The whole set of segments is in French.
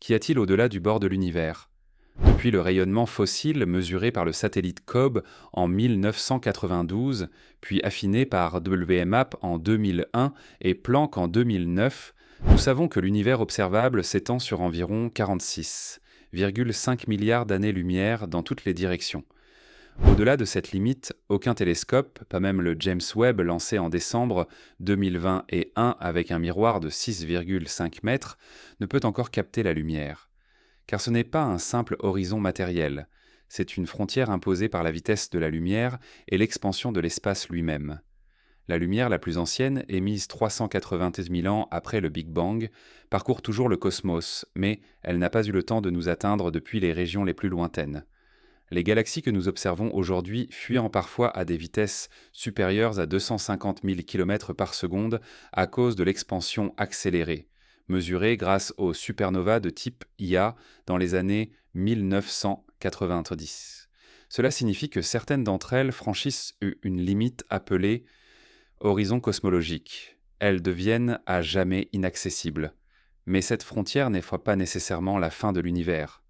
Qu'y a-t-il au-delà du bord de l'univers? Depuis le rayonnement fossile mesuré par le satellite COBE en 1992, puis affiné par WMAP en 2001 et Planck en 2009, nous savons que l'univers observable s'étend sur environ 46,5 milliards d'années-lumière dans toutes les directions. Au-delà de cette limite, aucun télescope, pas même le James Webb lancé en décembre 2021 avec un miroir de 6,5 mètres, ne peut encore capter la lumière. Car ce n'est pas un simple horizon matériel, c'est une frontière imposée par la vitesse de la lumière et l'expansion de l'espace lui-même. La lumière la plus ancienne, émise 390 000 ans après le Big Bang, parcourt toujours le cosmos, mais elle n'a pas eu le temps de nous atteindre depuis les régions les plus lointaines. Les galaxies que nous observons aujourd'hui fuyant parfois à des vitesses supérieures à 250 000 km par seconde à cause de l'expansion accélérée, mesurée grâce aux supernovas de type Ia dans les années 1990. Cela signifie que certaines d'entre elles franchissent une limite appelée horizon cosmologique. Elles deviennent à jamais inaccessibles. Mais cette frontière n'est pas nécessairement la fin de l'univers.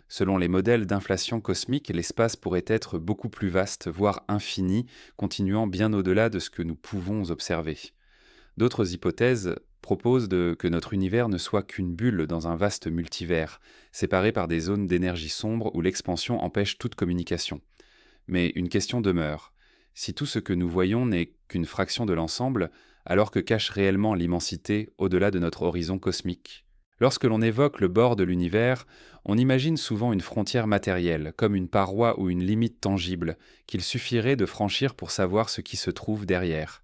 Selon les modèles d'inflation cosmique, l'espace pourrait être beaucoup plus vaste, voire infini, continuant bien au-delà de ce que nous pouvons observer. D'autres hypothèses proposent que notre univers ne soit qu'une bulle dans un vaste multivers, séparé par des zones d'énergie sombre où l'expansion empêche toute communication. Mais une question demeure. Si tout ce que nous voyons n'est qu'une fraction de l'ensemble, alors que cache réellement l'immensité au-delà de notre horizon cosmique? Lorsque l'on évoque le bord de l'univers, on imagine souvent une frontière matérielle, comme une paroi ou une limite tangible, qu'il suffirait de franchir pour savoir ce qui se trouve derrière.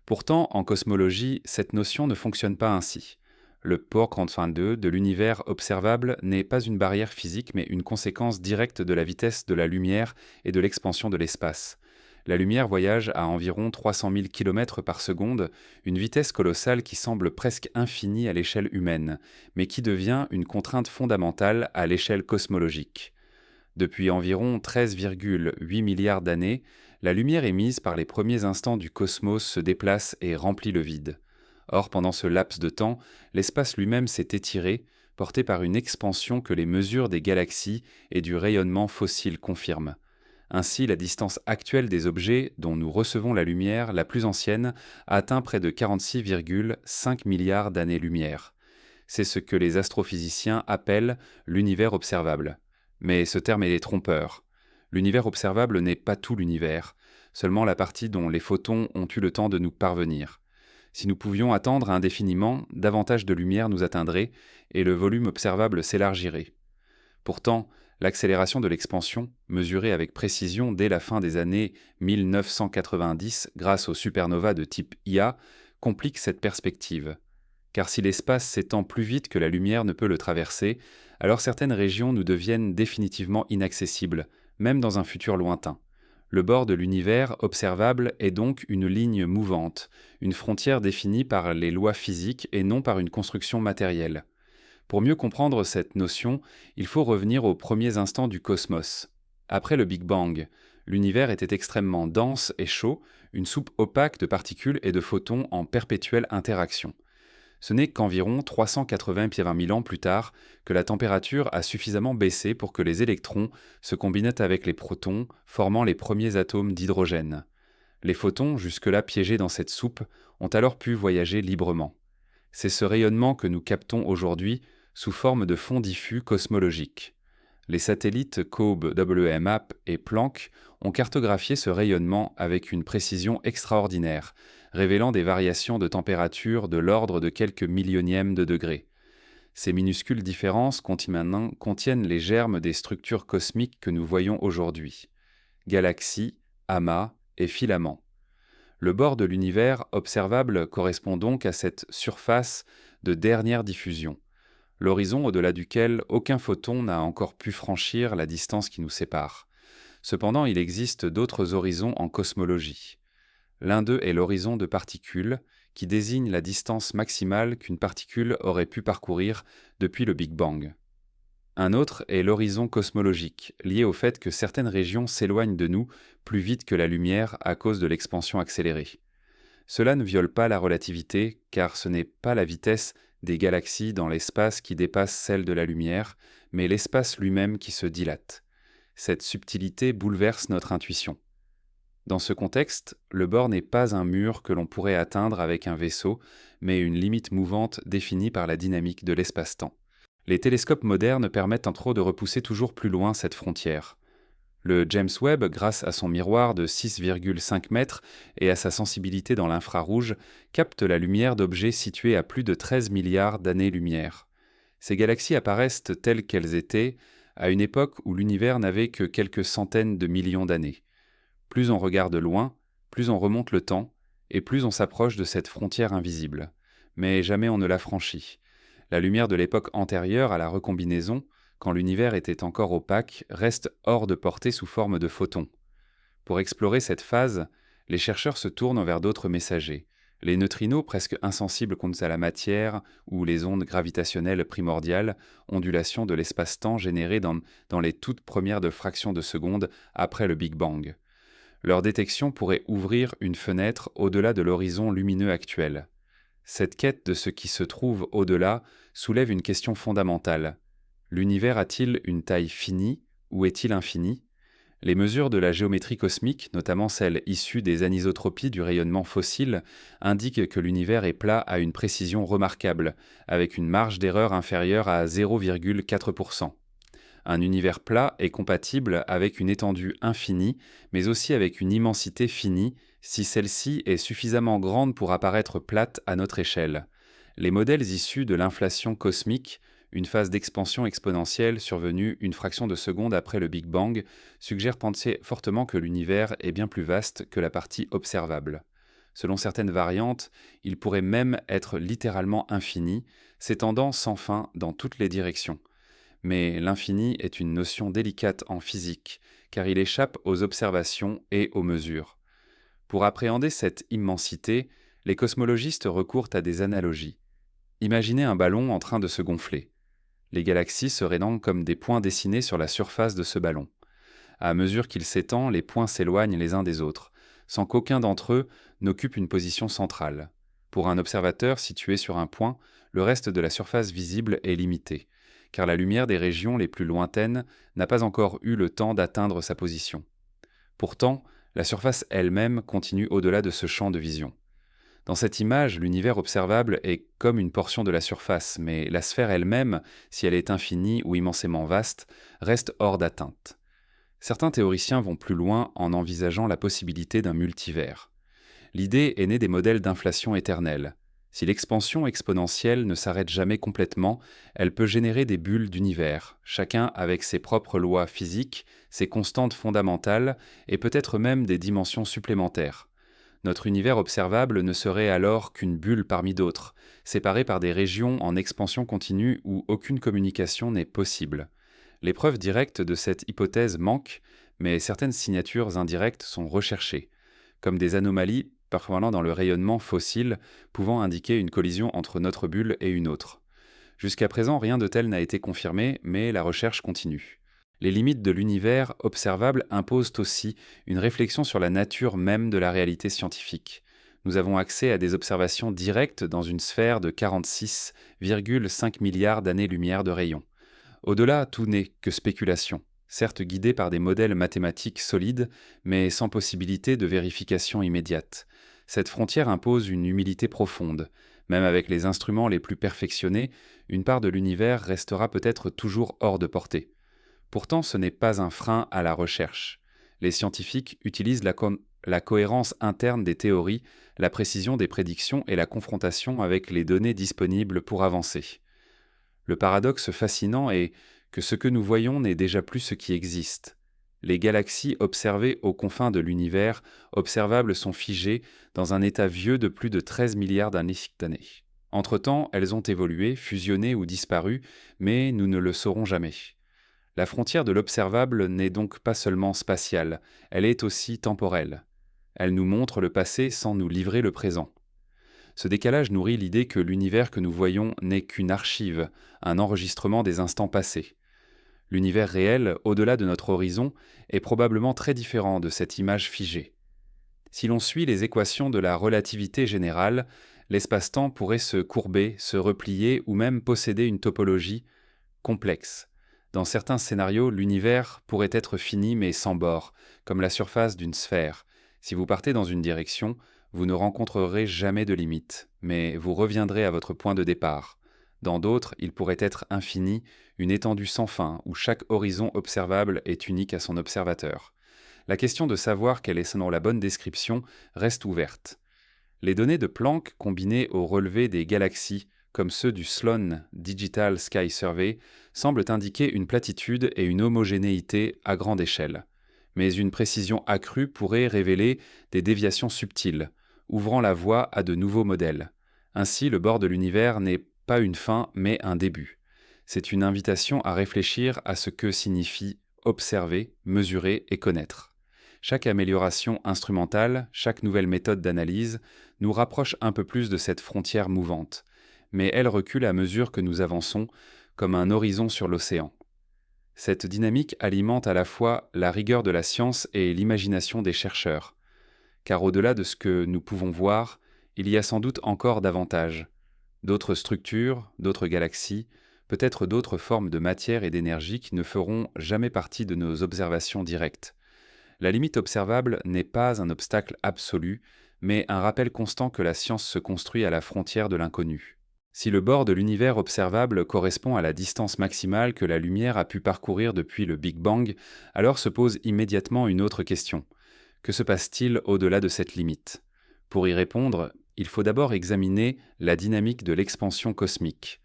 Pourtant, en cosmologie, cette notion ne fonctionne pas ainsi. Le port de l'univers observable n'est pas une barrière physique, mais une conséquence directe de la vitesse de la lumière et de l'expansion de l'espace. La lumière voyage à environ 300 000 km par seconde, une vitesse colossale qui semble presque infinie à l'échelle humaine, mais qui devient une contrainte fondamentale à l'échelle cosmologique. Depuis environ 13,8 milliards d'années, la lumière émise par les premiers instants du cosmos se déplace et remplit le vide. Or, pendant ce laps de temps, l'espace lui-même s'est étiré, porté par une expansion que les mesures des galaxies et du rayonnement fossile confirment. Ainsi, la distance actuelle des objets dont nous recevons la lumière, la plus ancienne, atteint près de 46,5 milliards d'années-lumière. C'est ce que les astrophysiciens appellent l'univers observable. Mais ce terme est trompeur. L'univers observable n'est pas tout l'univers, seulement la partie dont les photons ont eu le temps de nous parvenir. Si nous pouvions attendre indéfiniment, davantage de lumière nous atteindrait et le volume observable s'élargirait. Pourtant, l'accélération de l'expansion, mesurée avec précision dès la fin des années 1990 grâce aux supernovas de type Ia, complique cette perspective. Car si l'espace s'étend plus vite que la lumière ne peut le traverser, alors certaines régions nous deviennent définitivement inaccessibles, même dans un futur lointain. Le bord de l'univers observable est donc une ligne mouvante, une frontière définie par les lois physiques et non par une construction matérielle. Pour mieux comprendre cette notion, il faut revenir aux premiers instants du cosmos. Après le Big Bang, l'univers était extrêmement dense et chaud, une soupe opaque de particules et de photons en perpétuelle interaction. Ce n'est qu'environ 380 000 ans plus tard que la température a suffisamment baissé pour que les électrons se combinent avec les protons, formant les premiers atomes d'hydrogène. Les photons, jusque-là piégés dans cette soupe, ont alors pu voyager librement. C'est ce rayonnement que nous captons aujourd'hui sous forme de fond diffus cosmologique. Les satellites COBE, WMAP et Planck ont cartographié ce rayonnement avec une précision extraordinaire, révélant des variations de température de l'ordre de quelques millionièmes de degrés. Ces minuscules différences contiennent les germes des structures cosmiques que nous voyons aujourd'hui. Galaxies, amas et filaments. Le bord de l'univers observable correspond donc à cette surface de dernière diffusion, l'horizon au-delà duquel aucun photon n'a encore pu franchir la distance qui nous sépare. Cependant, il existe d'autres horizons en cosmologie. L'un d'eux est l'horizon de particules, qui désigne la distance maximale qu'une particule aurait pu parcourir depuis le Big Bang. Un autre est l'horizon cosmologique, lié au fait que certaines régions s'éloignent de nous plus vite que la lumière à cause de l'expansion accélérée. Cela ne viole pas la relativité, car ce n'est pas la vitesse des galaxies dans l'espace qui dépassent celles de la lumière, mais l'espace lui-même qui se dilate. Cette subtilité bouleverse notre intuition. Dans ce contexte, le bord n'est pas un mur que l'on pourrait atteindre avec un vaisseau, mais une limite mouvante définie par la dynamique de l'espace-temps. Les télescopes modernes permettent entre autres de repousser toujours plus loin cette frontière. Le James Webb, grâce à son miroir de 6,5 mètres et à sa sensibilité dans l'infrarouge, capte la lumière d'objets situés à plus de 13 milliards d'années-lumière. Ces galaxies apparaissent telles qu'elles étaient à une époque où l'univers n'avait que quelques centaines de millions d'années. Plus on regarde loin, plus on remonte le temps, et plus on s'approche de cette frontière invisible. Mais jamais on ne la franchit. La lumière de l'époque antérieure à la recombinaison, quand l'univers était encore opaque, reste hors de portée sous forme de photons. Pour explorer cette phase, les chercheurs se tournent vers d'autres messagers. Les neutrinos, presque insensibles contre la matière, ou les ondes gravitationnelles primordiales, ondulations de l'espace-temps générées dans les toutes premières de fractions de seconde après le Big Bang. Leur détection pourrait ouvrir une fenêtre au-delà de l'horizon lumineux actuel. Cette quête de ce qui se trouve au-delà soulève une question fondamentale. L'univers a-t-il une taille finie ou est-il infini ? Les mesures de la géométrie cosmique, notamment celles issues des anisotropies du rayonnement fossile, indiquent que l'univers est plat à une précision remarquable, avec une marge d'erreur inférieure à 0,4%. Un univers plat est compatible avec une étendue infinie, mais aussi avec une immensité finie, si celle-ci est suffisamment grande pour apparaître plate à notre échelle. Les modèles issus de l'inflation cosmique, une phase d'expansion exponentielle survenue une fraction de seconde après le Big Bang, suggèrent penser fortement que l'univers est bien plus vaste que la partie observable. Selon certaines variantes, il pourrait même être littéralement infini, s'étendant sans fin dans toutes les directions. Mais l'infini est une notion délicate en physique, car il échappe aux observations et aux mesures. Pour appréhender cette immensité, les cosmologistes recourent à des analogies. Imaginez un ballon en train de se gonfler. Les galaxies seraient donc comme des points dessinés sur la surface de ce ballon. À mesure qu'il s'étend, les points s'éloignent les uns des autres, sans qu'aucun d'entre eux n'occupe une position centrale. Pour un observateur situé sur un point, le reste de la surface visible est limité, car la lumière des régions les plus lointaines n'a pas encore eu le temps d'atteindre sa position. Pourtant, la surface elle-même continue au-delà de ce champ de vision. Dans cette image, l'univers observable est comme une portion de la surface, mais la sphère elle-même, si elle est infinie ou immensément vaste, reste hors d'atteinte. Certains théoriciens vont plus loin en envisageant la possibilité d'un multivers. L'idée est née des modèles d'inflation éternelle. Si l'expansion exponentielle ne s'arrête jamais complètement, elle peut générer des bulles d'univers, chacun avec ses propres lois physiques, ses constantes fondamentales et peut-être même des dimensions supplémentaires. Notre univers observable ne serait alors qu'une bulle parmi d'autres, séparée par des régions en expansion continue où aucune communication n'est possible. Les preuves directes de cette hypothèse manquent, mais certaines signatures indirectes sont recherchées, comme des anomalies parfois dans le rayonnement fossile pouvant indiquer une collision entre notre bulle et une autre. Jusqu'à présent, rien de tel n'a été confirmé, mais la recherche continue. Les limites de l'univers observable imposent aussi une réflexion sur la nature même de la réalité scientifique. Nous avons accès à des observations directes dans une sphère de 46,5 milliards d'années-lumière de rayon. Au-delà, tout n'est que spéculation, certes guidée par des modèles mathématiques solides, mais sans possibilité de vérification immédiate. Cette frontière impose une humilité profonde. Même avec les instruments les plus perfectionnés, une part de l'univers restera peut-être toujours hors de portée. Pourtant, ce n'est pas un frein à la recherche. Les scientifiques utilisent la cohérence interne des théories, la précision des prédictions et la confrontation avec les données disponibles pour avancer. Le paradoxe fascinant est que ce que nous voyons n'est déjà plus ce qui existe. Les galaxies observées aux confins de l'univers observable sont figées dans un état vieux de plus de 13 milliards d'années. Entre-temps, elles ont évolué, fusionné ou disparu, mais nous ne le saurons jamais. La frontière de l'observable n'est donc pas seulement spatiale, elle est aussi temporelle. Elle nous montre le passé sans nous livrer le présent. Ce décalage nourrit l'idée que l'univers que nous voyons n'est qu'une archive, un enregistrement des instants passés. L'univers réel, au-delà de notre horizon, est probablement très différent de cette image figée. Si l'on suit les équations de la relativité générale, L'espace-temps pourrait se courber, se replier ou même posséder une topologie complexe. Dans certains scénarios, l'univers pourrait être fini mais sans bord, comme la surface d'une sphère. Si vous partez dans une direction, vous ne rencontrerez jamais de limite, mais vous reviendrez à votre point de départ. Dans d'autres, il pourrait être infini, une étendue sans fin, où chaque horizon observable est unique à son observateur. La question de savoir quelle est selon la bonne description reste ouverte. Les données de Planck combinées au relevé des galaxies, comme ceux du Sloan Digital Sky Survey, semblent indiquer une platitude et une homogénéité à grande échelle. Mais une précision accrue pourrait révéler des déviations subtiles, ouvrant la voie à de nouveaux modèles. Ainsi, le bord de l'univers n'est pas une fin, mais un début. C'est une invitation à réfléchir à ce que signifie observer, mesurer et connaître. Chaque amélioration instrumentale, chaque nouvelle méthode d'analyse nous rapproche un peu plus de cette frontière mouvante, mais elle recule à mesure que nous avançons, comme un horizon sur l'océan. Cette dynamique alimente à la fois la rigueur de la science et l'imagination des chercheurs, car au-delà de ce que nous pouvons voir, il y a sans doute encore davantage. D'autres structures, d'autres galaxies, peut-être d'autres formes de matière et d'énergie qui ne feront jamais partie de nos observations directes. La limite observable n'est pas un obstacle absolu, mais un rappel constant que la science se construit à la frontière de l'inconnu. Si le bord de l'univers observable correspond à la distance maximale que la lumière a pu parcourir depuis le Big Bang, alors se pose immédiatement une autre question. Que se passe-t-il au-delà de cette limite? Pour y répondre, il faut d'abord examiner la dynamique de l'expansion cosmique.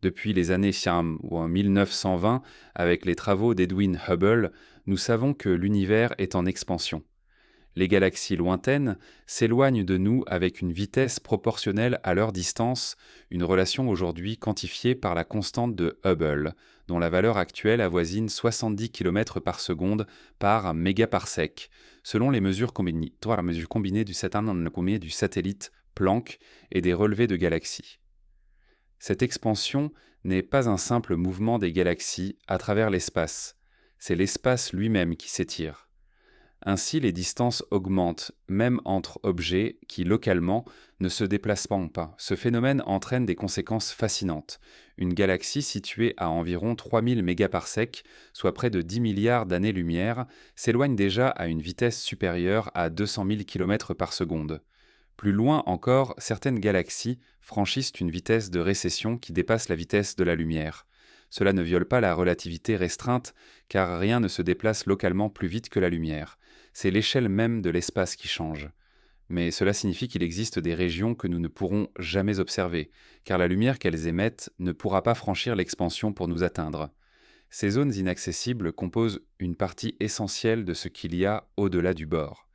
Depuis les années 1920, avec les travaux d'Edwin Hubble, nous savons que l'univers est en expansion. Les galaxies lointaines s'éloignent de nous avec une vitesse proportionnelle à leur distance, une relation aujourd'hui quantifiée par la constante de Hubble, dont la valeur actuelle avoisine 70 km par seconde par mégaparsec, selon les mesures combinées du satellite Planck et des relevés de galaxies. Cette expansion n'est pas un simple mouvement des galaxies à travers l'espace, c'est l'espace lui-même qui s'étire. Ainsi, les distances augmentent, même entre objets qui, localement, ne se déplacent pas. Ce phénomène entraîne des conséquences fascinantes. Une galaxie située à environ 3000 mégaparsecs, soit près de 10 milliards d'années-lumière, s'éloigne déjà à une vitesse supérieure à 200 000 km par seconde. Plus loin encore, certaines galaxies franchissent une vitesse de récession qui dépasse la vitesse de la lumière. Cela ne viole pas la relativité restreinte, car rien ne se déplace localement plus vite que la lumière. C'est l'échelle même de l'espace qui change. Mais cela signifie qu'il existe des régions que nous ne pourrons jamais observer, car la lumière qu'elles émettent ne pourra pas franchir l'expansion pour nous atteindre. Ces zones inaccessibles composent une partie essentielle de ce qu'il y a au-delà du bord.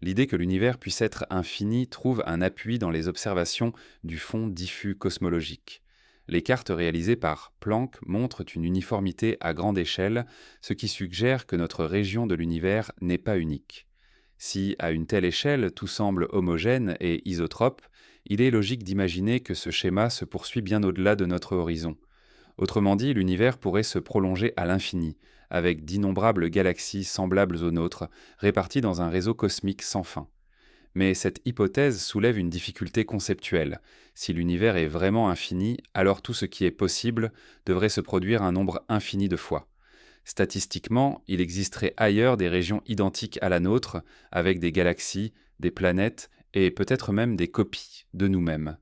L'idée que l'univers puisse être infini trouve un appui dans les observations du fond diffus cosmologique. Les cartes réalisées par Planck montrent une uniformité à grande échelle, ce qui suggère que notre région de l'univers n'est pas unique. Si, à une telle échelle, tout semble homogène et isotrope, il est logique d'imaginer que ce schéma se poursuit bien au-delà de notre horizon. Autrement dit, l'univers pourrait se prolonger à l'infini, avec d'innombrables galaxies semblables aux nôtres, réparties dans un réseau cosmique sans fin. Mais cette hypothèse soulève une difficulté conceptuelle. Si l'univers est vraiment infini, alors tout ce qui est possible devrait se produire un nombre infini de fois. Statistiquement, il existerait ailleurs des régions identiques à la nôtre, avec des galaxies, des planètes et peut-être même des copies de nous-mêmes.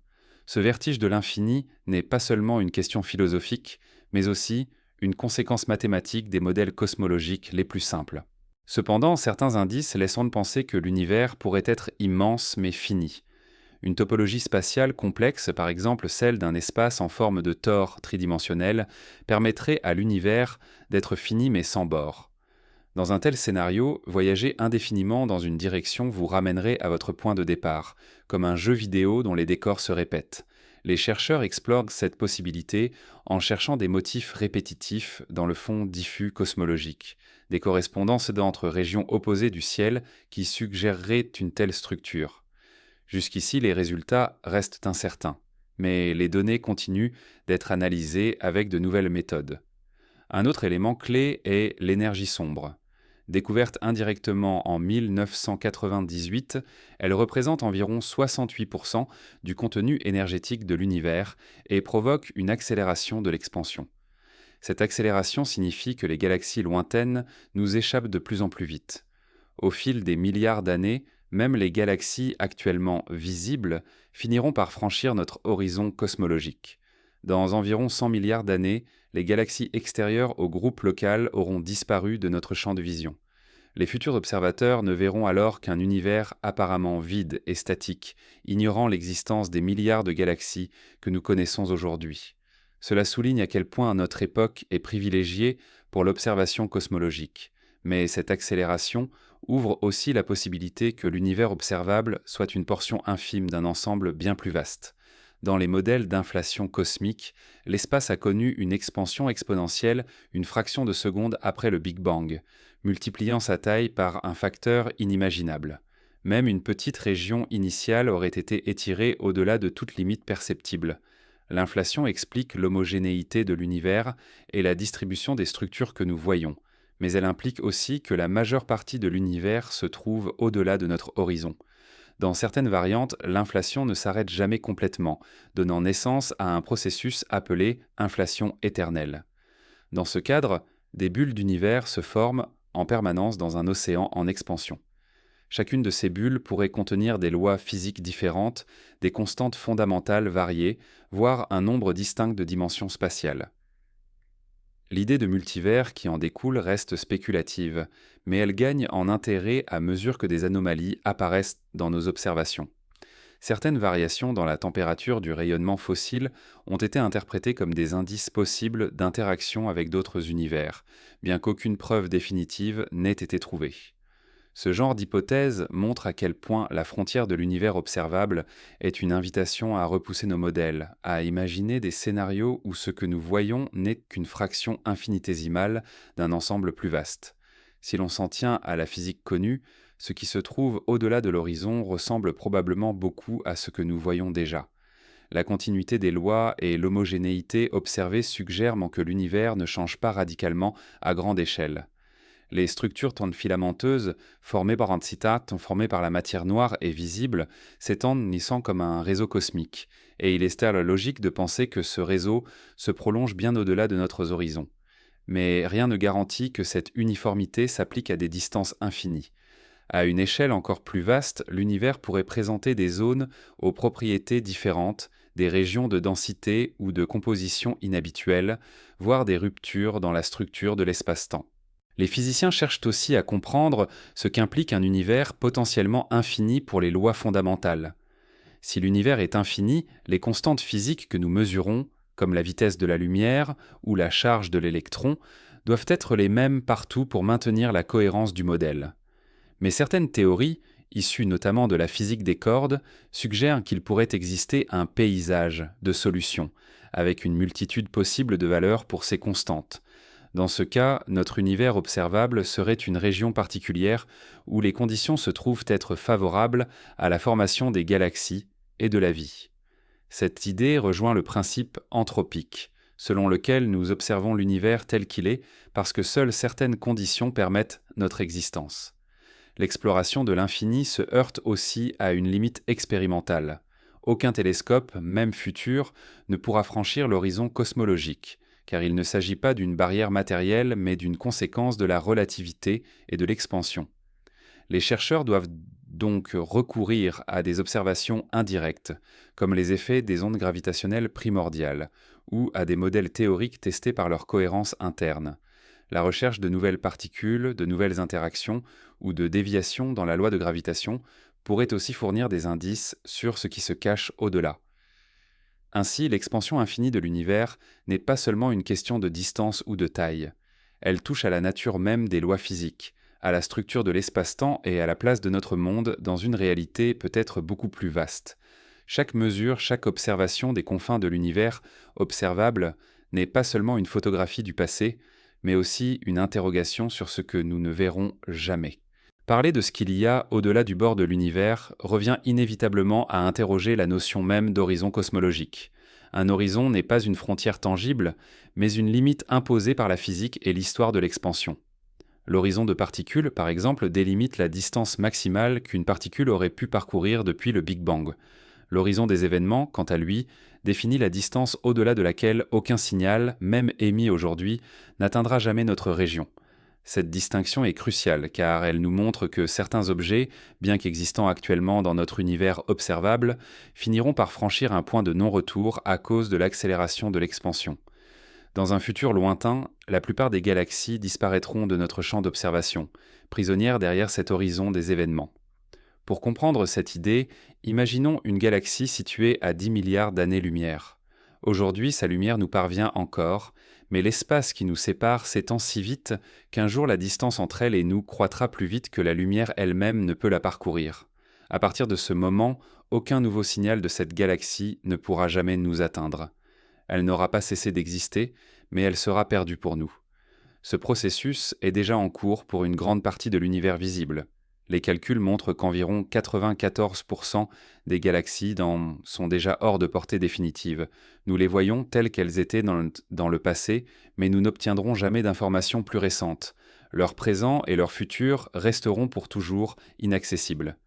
Ce vertige de l'infini n'est pas seulement une question philosophique, mais aussi une conséquence mathématique des modèles cosmologiques les plus simples. Cependant, certains indices laissent penser que l'univers pourrait être immense mais fini. Une topologie spatiale complexe, par exemple celle d'un espace en forme de tore tridimensionnel, permettrait à l'univers d'être fini mais sans bord. Dans un tel scénario, voyager indéfiniment dans une direction vous ramènerait à votre point de départ, comme un jeu vidéo dont les décors se répètent. Les chercheurs explorent cette possibilité en cherchant des motifs répétitifs dans le fond diffus cosmologique, des correspondances entre régions opposées du ciel qui suggéreraient une telle structure. Jusqu'ici, les résultats restent incertains, mais les données continuent d'être analysées avec de nouvelles méthodes. Un autre élément clé est l'énergie sombre. Découverte indirectement en 1998, elle représente environ 68% du contenu énergétique de l'univers et provoque une accélération de l'expansion. Cette accélération signifie que les galaxies lointaines nous échappent de plus en plus vite. Au fil des milliards d'années, même les galaxies actuellement visibles finiront par franchir notre horizon cosmologique. Dans environ 100 milliards d'années, les galaxies extérieures au groupe local auront disparu de notre champ de vision. Les futurs observateurs ne verront alors qu'un univers apparemment vide et statique, ignorant l'existence des milliards de galaxies que nous connaissons aujourd'hui. Cela souligne à quel point notre époque est privilégiée pour l'observation cosmologique. Mais cette accélération ouvre aussi la possibilité que l'univers observable soit une portion infime d'un ensemble bien plus vaste. Dans les modèles d'inflation cosmique, l'espace a connu une expansion exponentielle une fraction de seconde après le Big Bang, multipliant sa taille par un facteur inimaginable. Même une petite région initiale aurait été étirée au-delà de toute limite perceptible. L'inflation explique l'homogénéité de l'univers et la distribution des structures que nous voyons, mais elle implique aussi que la majeure partie de l'univers se trouve au-delà de notre horizon. Dans certaines variantes, l'inflation ne s'arrête jamais complètement, donnant naissance à un processus appelé inflation éternelle. Dans ce cadre, des bulles d'univers se forment en permanence dans un océan en expansion. Chacune de ces bulles pourrait contenir des lois physiques différentes, des constantes fondamentales variées, voire un nombre distinct de dimensions spatiales. L'idée de multivers qui en découle reste spéculative, mais elle gagne en intérêt à mesure que des anomalies apparaissent dans nos observations. Certaines variations dans la température du rayonnement fossile ont été interprétées comme des indices possibles d'interaction avec d'autres univers, bien qu'aucune preuve définitive n'ait été trouvée. Ce genre d'hypothèse montre à quel point la frontière de l'univers observable est une invitation à repousser nos modèles, à imaginer des scénarios où ce que nous voyons n'est qu'une fraction infinitésimale d'un ensemble plus vaste. Si l'on s'en tient à la physique connue, ce qui se trouve au-delà de l'horizon ressemble probablement beaucoup à ce que nous voyons déjà. La continuité des lois et l'homogénéité observée suggèrent que l'univers ne change pas radicalement à grande échelle. Les structures filamenteuses formées par la matière noire et visible s'étendent comme un réseau cosmique, et il est logique de penser que ce réseau se prolonge bien au-delà de notre horizon. Mais rien ne garantit que cette uniformité s'applique à des distances infinies. À une échelle encore plus vaste, l'univers pourrait présenter des zones aux propriétés différentes, des régions de densité ou de composition inhabituelles, voire des ruptures dans la structure de l'espace-temps. Les physiciens cherchent aussi à comprendre ce qu'implique un univers potentiellement infini pour les lois fondamentales. Si l'univers est infini, les constantes physiques que nous mesurons, comme la vitesse de la lumière ou la charge de l'électron, doivent être les mêmes partout pour maintenir la cohérence du modèle. Mais certaines théories, issues notamment de la physique des cordes, suggèrent qu'il pourrait exister un paysage de solutions, avec une multitude possible de valeurs pour ces constantes. Dans ce cas, notre univers observable serait une région particulière où les conditions se trouvent être favorables à la formation des galaxies et de la vie. Cette idée rejoint le principe anthropique, selon lequel nous observons l'univers tel qu'il est parce que seules certaines conditions permettent notre existence. L'exploration de l'infini se heurte aussi à une limite expérimentale. Aucun télescope, même futur, ne pourra franchir l'horizon cosmologique, car il ne s'agit pas d'une barrière matérielle, mais d'une conséquence de la relativité et de l'expansion. Les chercheurs doivent donc recourir à des observations indirectes, comme les effets des ondes gravitationnelles primordiales, ou à des modèles théoriques testés par leur cohérence interne. La recherche de nouvelles particules, de nouvelles interactions ou de déviations dans la loi de gravitation pourrait aussi fournir des indices sur ce qui se cache au-delà. Ainsi, l'expansion infinie de l'univers n'est pas seulement une question de distance ou de taille. Elle touche à la nature même des lois physiques, à la structure de l'espace-temps et à la place de notre monde dans une réalité peut-être beaucoup plus vaste. Chaque mesure, chaque observation des confins de l'univers observable n'est pas seulement une photographie du passé, mais aussi une interrogation sur ce que nous ne verrons jamais. Parler de ce qu'il y a au-delà du bord de l'univers revient inévitablement à interroger la notion même d'horizon cosmologique. Un horizon n'est pas une frontière tangible, mais une limite imposée par la physique et l'histoire de l'expansion. L'horizon de particules, par exemple, délimite la distance maximale qu'une particule aurait pu parcourir depuis le Big Bang. L'horizon des événements, quant à lui, définit la distance au-delà de laquelle aucun signal, même émis aujourd'hui, n'atteindra jamais notre région. Cette distinction est cruciale car elle nous montre que certains objets, bien qu'existant actuellement dans notre univers observable, finiront par franchir un point de non-retour à cause de l'accélération de l'expansion. Dans un futur lointain, la plupart des galaxies disparaîtront de notre champ d'observation, prisonnières derrière cet horizon des événements. Pour comprendre cette idée, imaginons une galaxie située à 10 milliards d'années-lumière. Aujourd'hui, sa lumière nous parvient encore, mais l'espace qui nous sépare s'étend si vite qu'un jour la distance entre elle et nous croîtra plus vite que la lumière elle-même ne peut la parcourir. À partir de ce moment, aucun nouveau signal de cette galaxie ne pourra jamais nous atteindre. Elle n'aura pas cessé d'exister, mais elle sera perdue pour nous. Ce processus est déjà en cours pour une grande partie de l'univers visible. Les calculs montrent qu'environ 94% des galaxies sont déjà hors de portée définitive. Nous les voyons telles qu'elles étaient dans le passé, mais nous n'obtiendrons jamais d'informations plus récentes. Leur présent et leur futur resteront pour toujours inaccessibles.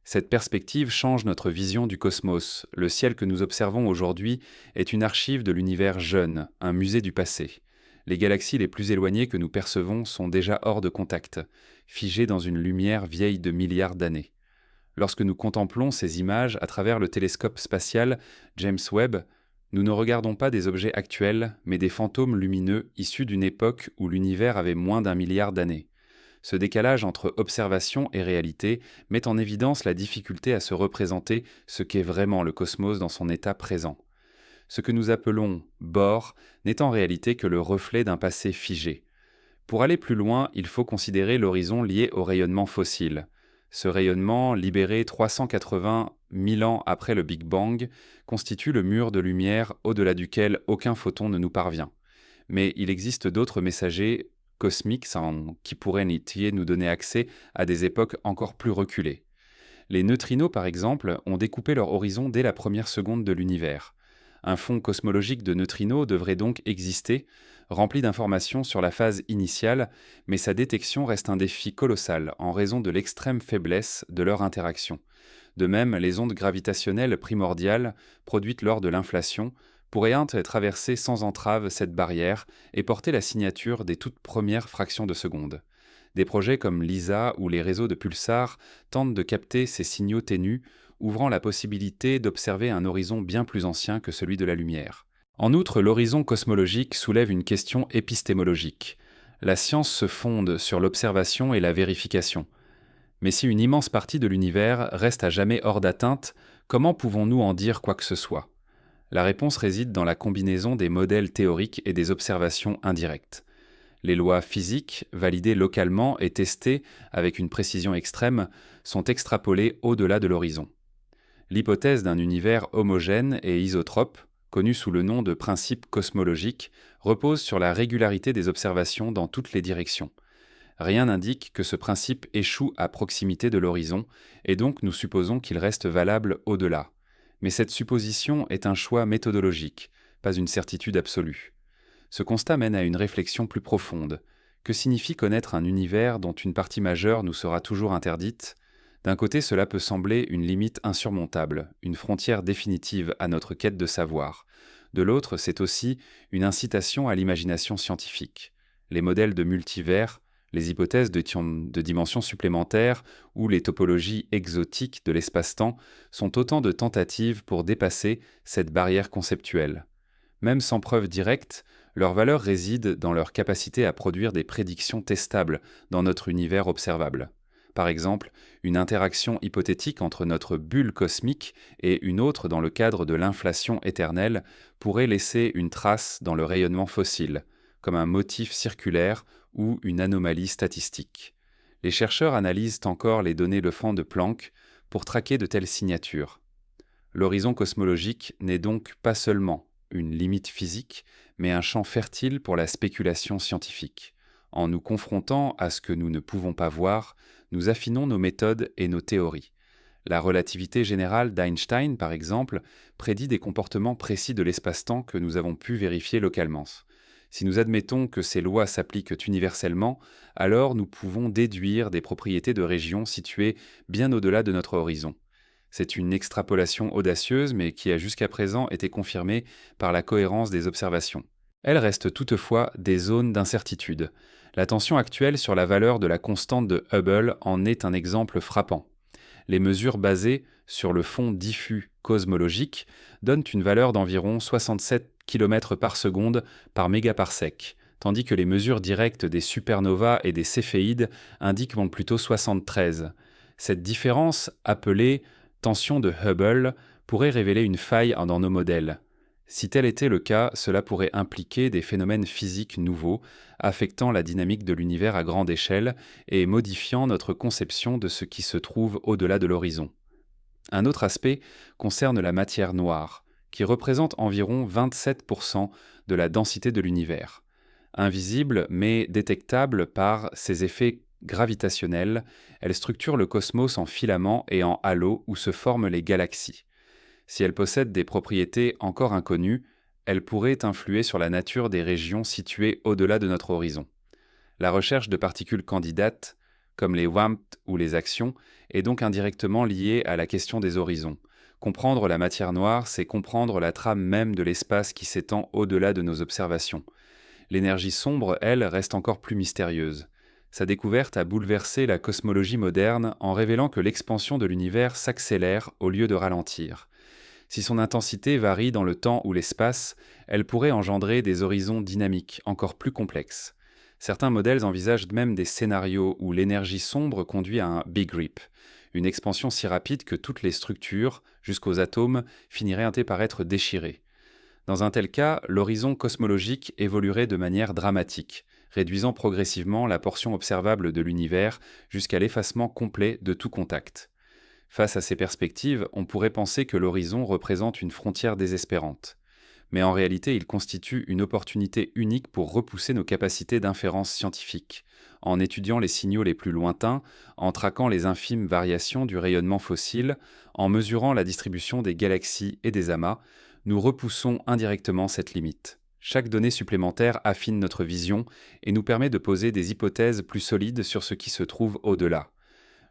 Cette perspective change notre vision du cosmos. Le ciel que nous observons aujourd'hui est une archive de l'univers jeune, un musée du passé. Les galaxies les plus éloignées que nous percevons sont déjà hors de contact, figées dans une lumière vieille de milliards d'années. Lorsque nous contemplons ces images à travers le télescope spatial James Webb, nous ne regardons pas des objets actuels, mais des fantômes lumineux issus d'une époque où l'univers avait moins d'1 milliard d'années. Ce décalage entre observation et réalité met en évidence la difficulté à se représenter ce qu'est vraiment le cosmos dans son état présent. Ce que nous appelons Bohr n'est en réalité que le reflet d'un passé figé. Pour aller plus loin, il faut considérer l'horizon lié au rayonnement fossile. Ce rayonnement, libéré 380 000 ans après le Big Bang, constitue le mur de lumière au-delà duquel aucun photon ne nous parvient. Mais il existe d'autres messagers cosmiques qui pourraient nous donner accès à des époques encore plus reculées. Les neutrinos, par exemple, ont découpé leur horizon dès la première seconde de l'univers. Un fond cosmologique de neutrinos devrait donc exister, rempli d'informations sur la phase initiale, mais sa détection reste un défi colossal en raison de l'extrême faiblesse de leur interaction. De même, les ondes gravitationnelles primordiales, produites lors de l'inflation, pourraient traverser sans entrave cette barrière et porter la signature des toutes premières fractions de seconde. Des projets comme LISA ou les réseaux de pulsars tentent de capter ces signaux ténus, ouvrant la possibilité d'observer un horizon bien plus ancien que celui de la lumière. En outre, l'horizon cosmologique soulève une question épistémologique. La science se fonde sur l'observation et la vérification. Mais si une immense partie de l'univers reste à jamais hors d'atteinte, comment pouvons-nous en dire quoi que ce soit ? La réponse réside dans la combinaison des modèles théoriques et des observations indirectes. Les lois physiques, validées localement et testées avec une précision extrême, sont extrapolées au-delà de l'horizon. L'hypothèse d'un univers homogène et isotrope, connue sous le nom de principe cosmologique, repose sur la régularité des observations dans toutes les directions. Rien n'indique que ce principe échoue à proximité de l'horizon, et donc nous supposons qu'il reste valable au-delà. Mais cette supposition est un choix méthodologique, pas une certitude absolue. Ce constat mène à une réflexion plus profonde. Que signifie connaître un univers dont une partie majeure nous sera toujours interdite ? D'un côté, cela peut sembler une limite insurmontable, une frontière définitive à notre quête de savoir. De l'autre, c'est aussi une incitation à l'imagination scientifique. Les modèles de multivers, les hypothèses de dimensions supplémentaires ou les topologies exotiques de l'espace-temps sont autant de tentatives pour dépasser cette barrière conceptuelle. Même sans preuve directe, leur valeur réside dans leur capacité à produire des prédictions testables dans notre univers observable. Par exemple, une interaction hypothétique entre notre bulle cosmique et une autre dans le cadre de l'inflation éternelle pourrait laisser une trace dans le rayonnement fossile, comme un motif circulaire ou une anomalie statistique. Les chercheurs analysent encore les données Lefant de Planck pour traquer de telles signatures. L'horizon cosmologique n'est donc pas seulement une limite physique, mais un champ fertile pour la spéculation scientifique. En nous confrontant à ce que nous ne pouvons pas voir, nous affinons nos méthodes et nos théories. La relativité générale d'Einstein, par exemple, prédit des comportements précis de l'espace-temps que nous avons pu vérifier localement. Si nous admettons que ces lois s'appliquent universellement, alors nous pouvons déduire des propriétés de régions situées bien au-delà de notre horizon. C'est une extrapolation audacieuse, mais qui a jusqu'à présent été confirmée par la cohérence des observations. Elle reste toutefois des zones d'incertitude. La tension actuelle sur la valeur de la constante de Hubble en est un exemple frappant. Les mesures basées sur le fond diffus cosmologique donnent une valeur d'environ 67 km par seconde par mégaparsec, tandis que les mesures directes des supernovas et des céphéides indiquent plutôt 73. Cette différence, appelée tension de Hubble, pourrait révéler une faille dans nos modèles. Si tel était le cas, cela pourrait impliquer des phénomènes physiques nouveaux, affectant la dynamique de l'univers à grande échelle et modifiant notre conception de ce qui se trouve au-delà de l'horizon. Un autre aspect concerne la matière noire, qui représente environ 27% de la densité de l'univers. Invisible mais détectable par ses effets gravitationnels, elle structure le cosmos en filaments et en halos où se forment les galaxies. Si elle possède des propriétés encore inconnues, elle pourrait influer sur la nature des régions situées au-delà de notre horizon. La recherche de particules candidates, comme les WAMP ou les actions, est donc indirectement liée à la question des horizons. Comprendre la matière noire, c'est comprendre la trame même de l'espace qui s'étend au-delà de nos observations. L'énergie sombre, elle, reste encore plus mystérieuse. Sa découverte a bouleversé la cosmologie moderne en révélant que l'expansion de l'univers s'accélère au lieu de ralentir. Si son intensité varie dans le temps ou l'espace, elle pourrait engendrer des horizons dynamiques encore plus complexes. Certains modèles envisagent même des scénarios où l'énergie sombre conduit à un Big Rip, une expansion si rapide que toutes les structures, jusqu'aux atomes, finiraient par être déchirées. Dans un tel cas, l'horizon cosmologique évoluerait de manière dramatique, réduisant progressivement la portion observable de l'univers jusqu'à l'effacement complet de tout contact. Face à ces perspectives, on pourrait penser que l'horizon représente une frontière désespérante. Mais en réalité, il constitue une opportunité unique pour repousser nos capacités d'inférence scientifique. En étudiant les signaux les plus lointains, en traquant les infimes variations du rayonnement fossile, en mesurant la distribution des galaxies et des amas, nous repoussons indirectement cette limite. Chaque donnée supplémentaire affine notre vision et nous permet de poser des hypothèses plus solides sur ce qui se trouve au-delà.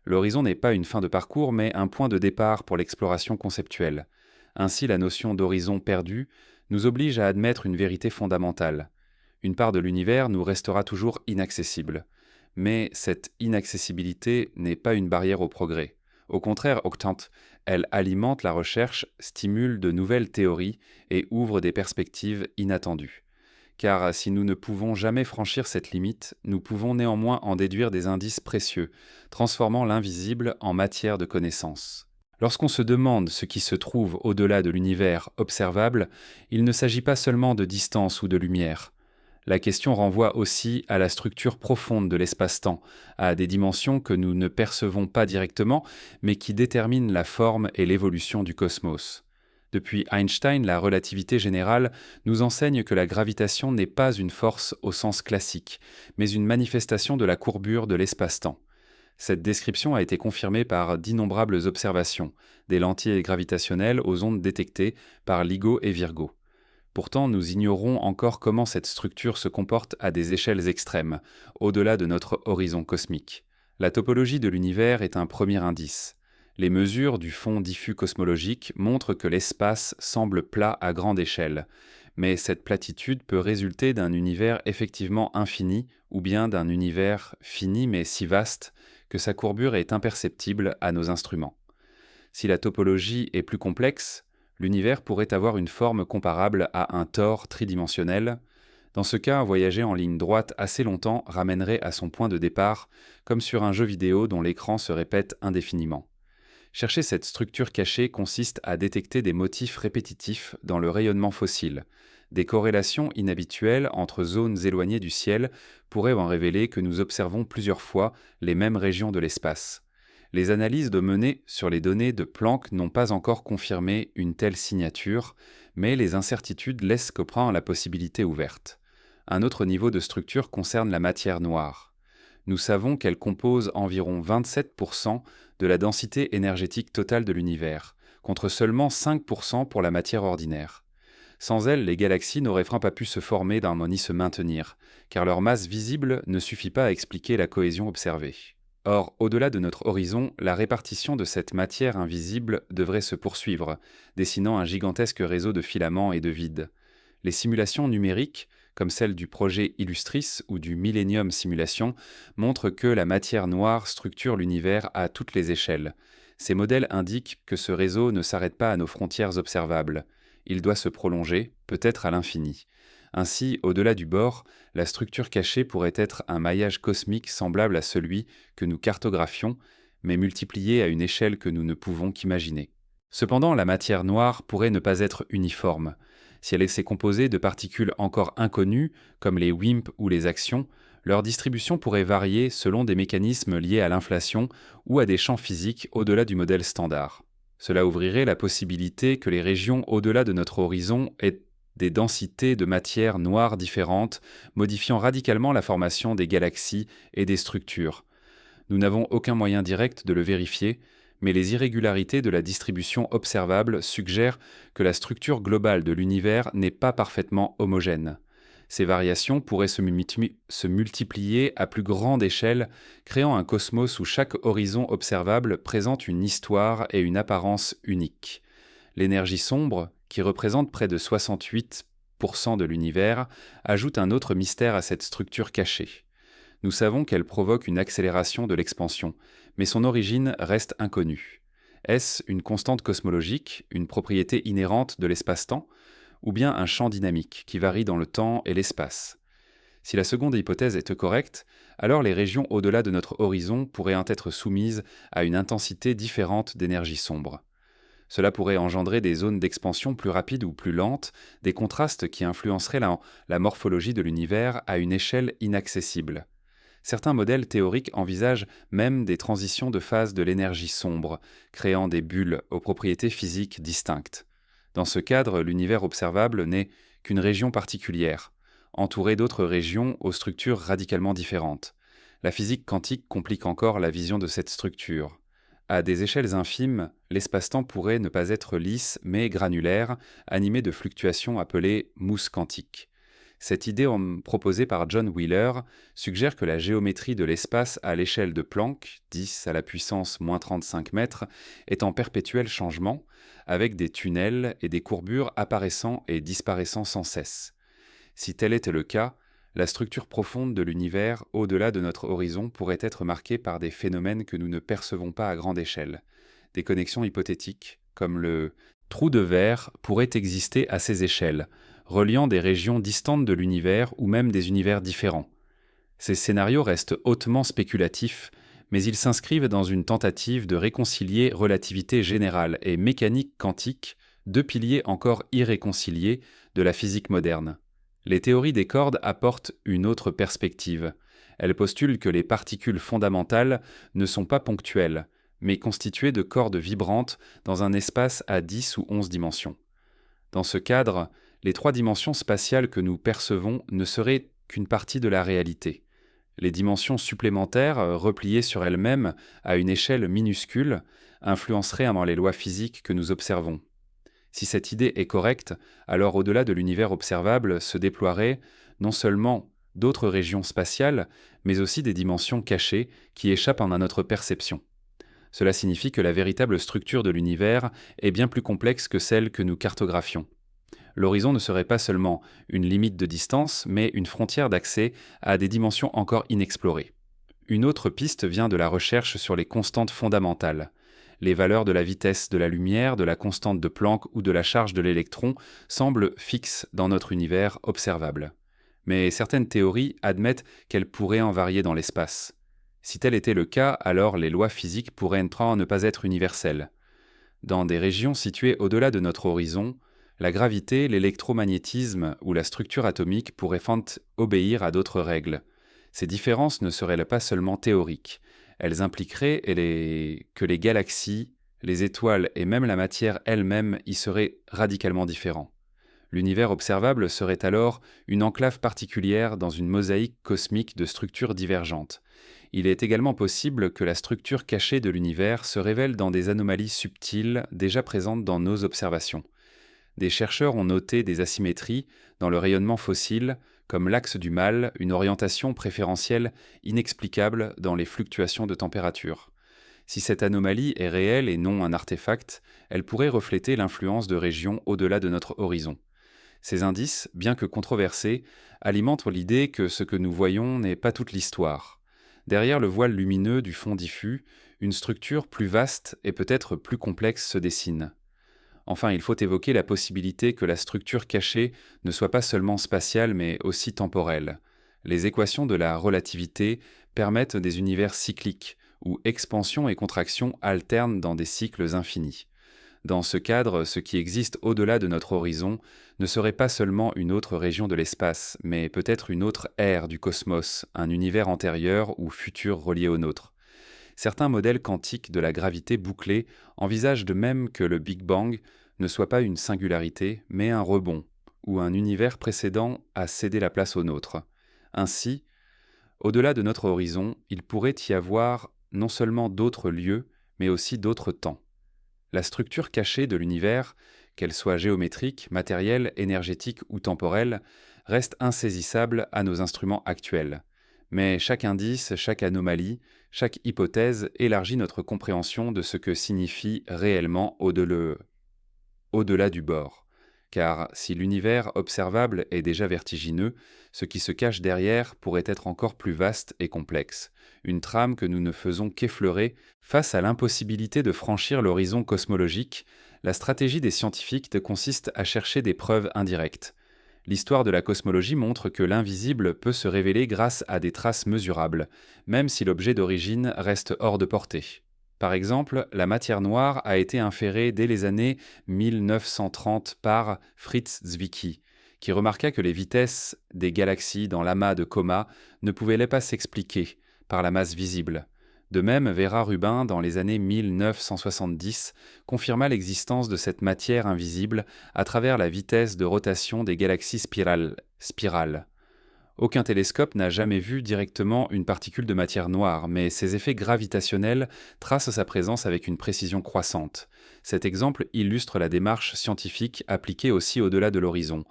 L'horizon n'est pas une fin de parcours, mais un point de départ pour l'exploration conceptuelle. Ainsi, la notion d'horizon perdu nous oblige à admettre une vérité fondamentale. Une part de l'univers nous restera toujours inaccessible. Mais cette inaccessibilité n'est pas une barrière au progrès. Au contraire, Octante, elle alimente la recherche, stimule de nouvelles théories et ouvre des perspectives inattendues. Car si nous ne pouvons jamais franchir cette limite, nous pouvons néanmoins en déduire des indices précieux, transformant l'invisible en matière de connaissance. Lorsqu'on se demande ce qui se trouve au-delà de l'univers observable, il ne s'agit pas seulement de distance ou de lumière. La question renvoie aussi à la structure profonde de l'espace-temps, à des dimensions que nous ne percevons pas directement, mais qui déterminent la forme et l'évolution du cosmos. Depuis Einstein, la relativité générale nous enseigne que la gravitation n'est pas une force au sens classique, mais une manifestation de la courbure de l'espace-temps. Cette description a été confirmée par d'innombrables observations, des lentilles gravitationnelles aux ondes détectées par LIGO et Virgo. Pourtant, nous ignorons encore comment cette structure se comporte à des échelles extrêmes, au-delà de notre horizon cosmique. La topologie de l'univers est un premier indice. Les mesures du fond diffus cosmologique montrent que l'espace semble plat à grande échelle, mais cette platitude peut résulter d'un univers effectivement infini ou bien d'un univers fini mais si vaste que sa courbure est imperceptible à nos instruments. Si la topologie est plus complexe, l'univers pourrait avoir une forme comparable à un tore tridimensionnel. Dans ce cas, voyager en ligne droite assez longtemps ramènerait à son point de départ, comme sur un jeu vidéo dont l'écran se répète indéfiniment. Chercher cette structure cachée consiste à détecter des motifs répétitifs dans le rayonnement fossile. Des corrélations inhabituelles entre zones éloignées du ciel pourraient en révéler que nous observons plusieurs fois les mêmes régions de l'espace. Les analyses menées sur les données de Planck n'ont pas encore confirmé une telle signature, mais les incertitudes laissent comprendre la possibilité ouverte. Un autre niveau de structure concerne la matière noire. Nous savons qu'elle compose environ 27% de la densité énergétique totale de l'univers, contre seulement 5% pour la matière ordinaire. Sans elles, les galaxies n'auraient pas pu se former ni se maintenir, car leur masse visible ne suffit pas à expliquer la cohésion observée. Or, au-delà de notre horizon, la répartition de cette matière invisible devrait se poursuivre, dessinant un gigantesque réseau de filaments et de vides. Les simulations numériques, comme celle du projet Illustris ou du Millennium Simulation, montrent que la matière noire structure l'univers à toutes les échelles. Ces modèles indiquent que ce réseau ne s'arrête pas à nos frontières observables. Il doit se prolonger, peut-être à l'infini. Ainsi, au-delà du bord, la structure cachée pourrait être un maillage cosmique semblable à celui que nous cartographions, mais multiplié à une échelle que nous ne pouvons qu'imaginer. Cependant, la matière noire pourrait ne pas être uniforme. Si elle s'est composée de particules encore inconnues, comme les WIMP ou les actions, leur distribution pourrait varier selon des mécanismes liés à l'inflation ou à des champs physiques au-delà du modèle standard. Cela ouvrirait la possibilité que les régions au-delà de notre horizon aient des densités de matière noire différentes, modifiant radicalement la formation des galaxies et des structures. Nous n'avons aucun moyen direct de le vérifier, mais les irrégularités de la distribution observable suggèrent que la structure globale de l'univers n'est pas parfaitement homogène. Ces variations pourraient se multiplier à plus grande échelle, créant un cosmos où chaque horizon observable présente une histoire et une apparence uniques. L'énergie sombre, qui représente près de 68% de l'univers, ajoute un autre mystère à cette structure cachée. Nous savons qu'elle provoque une accélération de l'expansion, mais son origine reste inconnue. Est-ce une constante cosmologique, une propriété inhérente de l'espace-temps, ou bien un champ dynamique qui varie dans le temps et l'espace? Si la seconde hypothèse est correcte, alors les régions au-delà de notre horizon pourraient être soumises à une intensité différente d'énergie sombre. Cela pourrait engendrer des zones d'expansion plus rapides ou plus lentes, des contrastes qui influenceraient la morphologie de l'univers à une échelle inaccessible. Certains modèles théoriques envisagent même des transitions de phase de l'énergie sombre, créant des bulles aux propriétés physiques distinctes. Dans ce cadre, l'univers observable n'est qu'une région particulière, entourée d'autres régions aux structures radicalement différentes. La physique quantique complique encore la vision de cette structure. À des échelles infimes, l'espace-temps pourrait ne pas être lisse mais granulaire, animé de fluctuations appelées mousses quantiques. Cette idée proposée par John Wheeler suggère que la géométrie de l'espace à l'échelle de Planck, 10 à la puissance moins 35 mètres, est en perpétuel changement, avec des tunnels et des courbures apparaissant et disparaissant sans cesse. Si tel était le cas, la structure profonde de l'univers au-delà de notre horizon pourrait être marquée par des phénomènes que nous ne percevons pas à grande échelle. Des connexions hypothétiques, comme le trou de verre, pourraient exister à ces échelles, reliant des régions distantes de l'univers ou même des univers différents. Ces scénarios restent hautement spéculatifs, mais ils s'inscrivent dans une tentative de réconcilier relativité générale et mécanique quantique, deux piliers encore irréconciliés de la physique moderne. Les théories des cordes apportent une autre perspective. Elles postulent que les particules fondamentales ne sont pas ponctuelles, mais constituées de cordes vibrantes dans un espace à 10 ou 11 dimensions. Dans ce cadre, les 3 dimensions spatiales que nous percevons ne seraient qu'une partie de la réalité. Les dimensions supplémentaires, repliées sur elles-mêmes à une échelle minuscule, influenceraient les lois physiques que nous observons. Si cette idée est correcte, alors au-delà de l'univers observable se déploieraient non seulement d'autres régions spatiales, mais aussi des dimensions cachées qui échappent à notre perception. Cela signifie que la véritable structure de l'univers est bien plus complexe que celle que nous cartographions. L'horizon ne serait pas seulement une limite de distance, mais une frontière d'accès à des dimensions encore inexplorées. Une autre piste vient de la recherche sur les constantes fondamentales. Les valeurs de la vitesse de la lumière, de la constante de Planck ou de la charge de l'électron semblent fixes dans notre univers observable. Mais certaines théories admettent qu'elles pourraient en varier dans l'espace. Si tel était le cas, alors les lois physiques pourraient ne pas être universelles. Dans des régions situées au-delà de notre horizon, la gravité, l'électromagnétisme ou la structure atomique pourraient obéir à d'autres règles. Ces différences ne seraient pas seulement théoriques. Elles impliqueraient que les galaxies, les étoiles et même la matière elle-même y seraient radicalement différents. L'univers observable serait alors une enclave particulière dans une mosaïque cosmique de structures divergentes. Il est également possible que la structure cachée de l'univers se révèle dans des anomalies subtiles déjà présentes dans nos observations. Des chercheurs ont noté des asymétries dans le rayonnement fossile, comme l'axe du mal, une orientation préférentielle inexplicable dans les fluctuations de température. Si cette anomalie est réelle et non un artefact, elle pourrait refléter l'influence de régions au-delà de notre horizon. Ces indices, bien que controversés, alimentent l'idée que ce que nous voyons n'est pas toute l'histoire. Derrière le voile lumineux du fond diffus, une structure plus vaste et peut-être plus complexe se dessine. Enfin, il faut évoquer la possibilité que la structure cachée ne soit pas seulement spatiale mais aussi temporelle. Les équations de la relativité permettent des univers cycliques, où expansion et contraction alternent dans des cycles infinis. Dans ce cadre, ce qui existe au-delà de notre horizon ne serait pas seulement une autre région de l'espace, mais peut-être une autre ère du cosmos, un univers antérieur ou futur relié au nôtre. Certains modèles quantiques de la gravité bouclée envisagent de même que le Big Bang ne soit pas une singularité, mais un rebond, où un univers précédent a cédé la place au nôtre. Ainsi, au-delà de notre horizon, il pourrait y avoir non seulement d'autres lieux, mais aussi d'autres temps. La structure cachée de l'univers, qu'elle soit géométrique, matérielle, énergétique ou temporelle, reste insaisissable à nos instruments actuels. Mais chaque indice, chaque anomalie, chaque hypothèse élargit notre compréhension de ce que signifie réellement au-delà du bord. Car si l'univers observable est déjà vertigineux, ce qui se cache derrière pourrait être encore plus vaste et complexe, une trame que nous ne faisons qu'effleurer. Face à l'impossibilité de franchir l'horizon cosmologique, la stratégie des scientifiques consiste à chercher des preuves indirectes. L'histoire de la cosmologie montre que l'invisible peut se révéler grâce à des traces mesurables, même si l'objet d'origine reste hors de portée. Par exemple, la matière noire a été inférée dès les années 1930 par Fritz Zwicky, qui remarqua que les vitesses des galaxies dans l'amas de Coma ne pouvaient pas s'expliquer par la masse visible. De même, Vera Rubin, dans les années 1970, confirma l'existence de cette matière invisible à travers la vitesse de rotation des galaxies spirales. Aucun télescope n'a jamais vu directement une particule de matière noire, mais ses effets gravitationnels tracent sa présence avec une précision croissante. Cet exemple illustre la démarche scientifique appliquée aussi au-delà de l'horizon.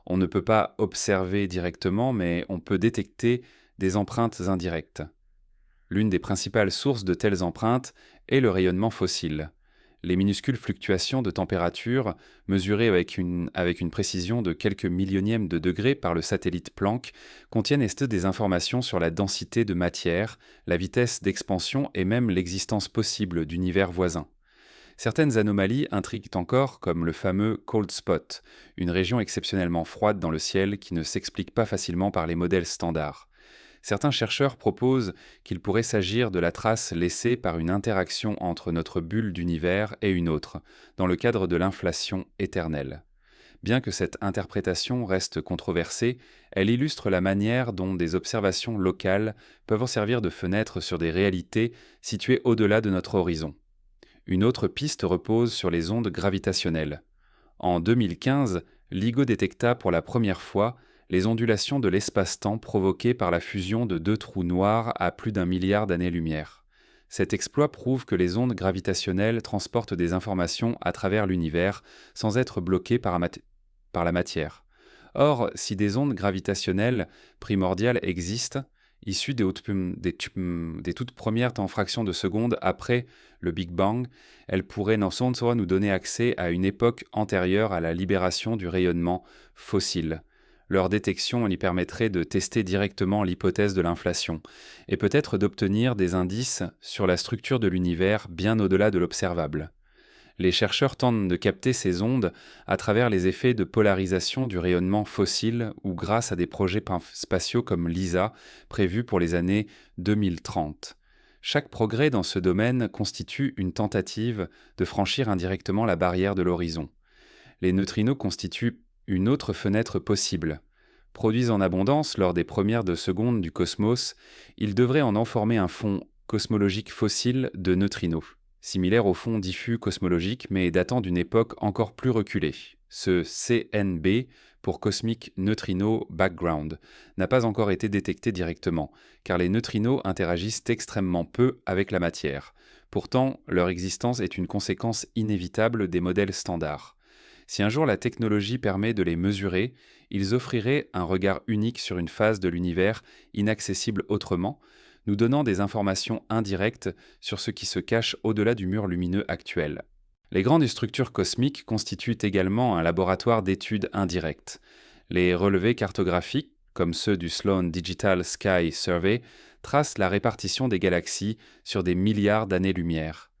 On ne peut pas observer directement, mais on peut détecter des empreintes indirectes. L'une des principales sources de telles empreintes est le rayonnement fossile. Les minuscules fluctuations de température, mesurées avec une précision de quelques millionièmes de degré par le satellite Planck, contiennent des informations sur la densité de matière, la vitesse d'expansion et même l'existence possible d'univers voisins. Certaines anomalies intriguent encore, comme le fameux cold spot, une région exceptionnellement froide dans le ciel qui ne s'explique pas facilement par les modèles standards. Certains chercheurs proposent qu'il pourrait s'agir de la trace laissée par une interaction entre notre bulle d'univers et une autre, dans le cadre de l'inflation éternelle. Bien que cette interprétation reste controversée, elle illustre la manière dont des observations locales peuvent servir de fenêtre sur des réalités situées au-delà de notre horizon. Une autre piste repose sur les ondes gravitationnelles. En 2015, LIGO détecta pour la première fois les ondulations de l'espace-temps provoquées par la fusion de deux trous noirs à plus d'1 milliard d'années-lumière. Cet exploit prouve que les ondes gravitationnelles transportent des informations à travers l'univers sans être bloquées par la matière. Or, si des ondes gravitationnelles primordiales existent, issues des toutes premières en fractions de secondes après le Big Bang, elles pourraient nous donner accès à une époque antérieure à la libération du rayonnement fossile. Leur détection y permettrait de tester directement l'hypothèse de l'inflation et peut-être d'obtenir des indices sur la structure de l'univers bien au-delà de l'observable. Les chercheurs tentent de capter ces ondes à travers les effets de polarisation du rayonnement fossile ou grâce à des projets spatiaux comme LISA, prévus pour les années 2030. Chaque progrès dans ce domaine constitue une tentative de franchir indirectement la barrière de l'horizon. Les neutrinos constituent une autre fenêtre possible. Produits en abondance lors des premières de secondes du cosmos, ils devraient en former un fond cosmologique fossile de neutrinos, similaire au fond diffus cosmologique mais datant d'une époque encore plus reculée. Ce CNB, pour Cosmic Neutrino Background, n'a pas encore été détecté directement, car les neutrinos interagissent extrêmement peu avec la matière. Pourtant, leur existence est une conséquence inévitable des modèles standards. Si un jour la technologie permet de les mesurer, ils offriraient un regard unique sur une phase de l'univers inaccessible autrement, nous donnant des informations indirectes sur ce qui se cache au-delà du mur lumineux actuel. Les grandes structures cosmiques constituent également un laboratoire d'études indirectes. Les relevés cartographiques, comme ceux du Sloan Digital Sky Survey, tracent la répartition des galaxies sur des milliards d'années-lumière.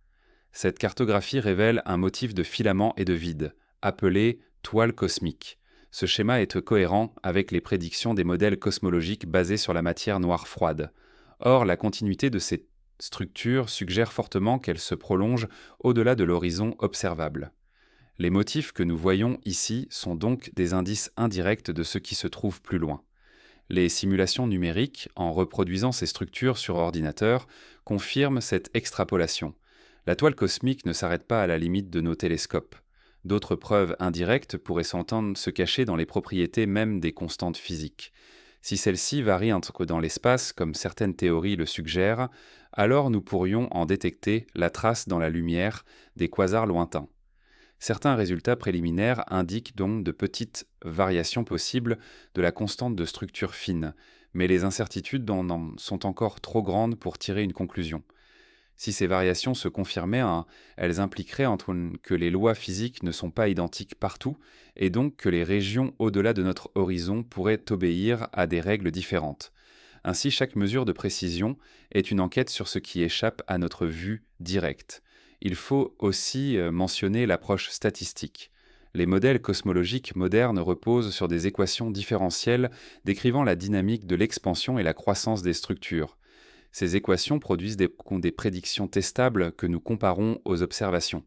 Cette cartographie révèle un motif de filaments et de vide, appelé toile cosmique. Ce schéma est cohérent avec les prédictions des modèles cosmologiques basés sur la matière noire froide. Or, la continuité de ces structures suggère fortement qu'elles se prolongent au-delà de l'horizon observable. Les motifs que nous voyons ici sont donc des indices indirects de ce qui se trouve plus loin. Les simulations numériques, en reproduisant ces structures sur ordinateur, confirment cette extrapolation. La toile cosmique ne s'arrête pas à la limite de nos télescopes. D'autres preuves indirectes pourraient s'entendre se cacher dans les propriétés même des constantes physiques. Si celles-ci varient dans l'espace, comme certaines théories le suggèrent, alors nous pourrions en détecter la trace dans la lumière des quasars lointains. Certains résultats préliminaires indiquent donc de petites variations possibles de la constante de structure fine, mais les incertitudes en sont encore trop grandes pour tirer une conclusion. Si ces variations se confirmaient, elles impliqueraient que les lois physiques ne sont pas identiques partout, et donc que les régions au-delà de notre horizon pourraient obéir à des règles différentes. Ainsi, chaque mesure de précision est une enquête sur ce qui échappe à notre vue directe. Il faut aussi mentionner l'approche statistique. Les modèles cosmologiques modernes reposent sur des équations différentielles décrivant la dynamique de l'expansion et la croissance des structures. Ces équations produisent des prédictions testables que nous comparons aux observations.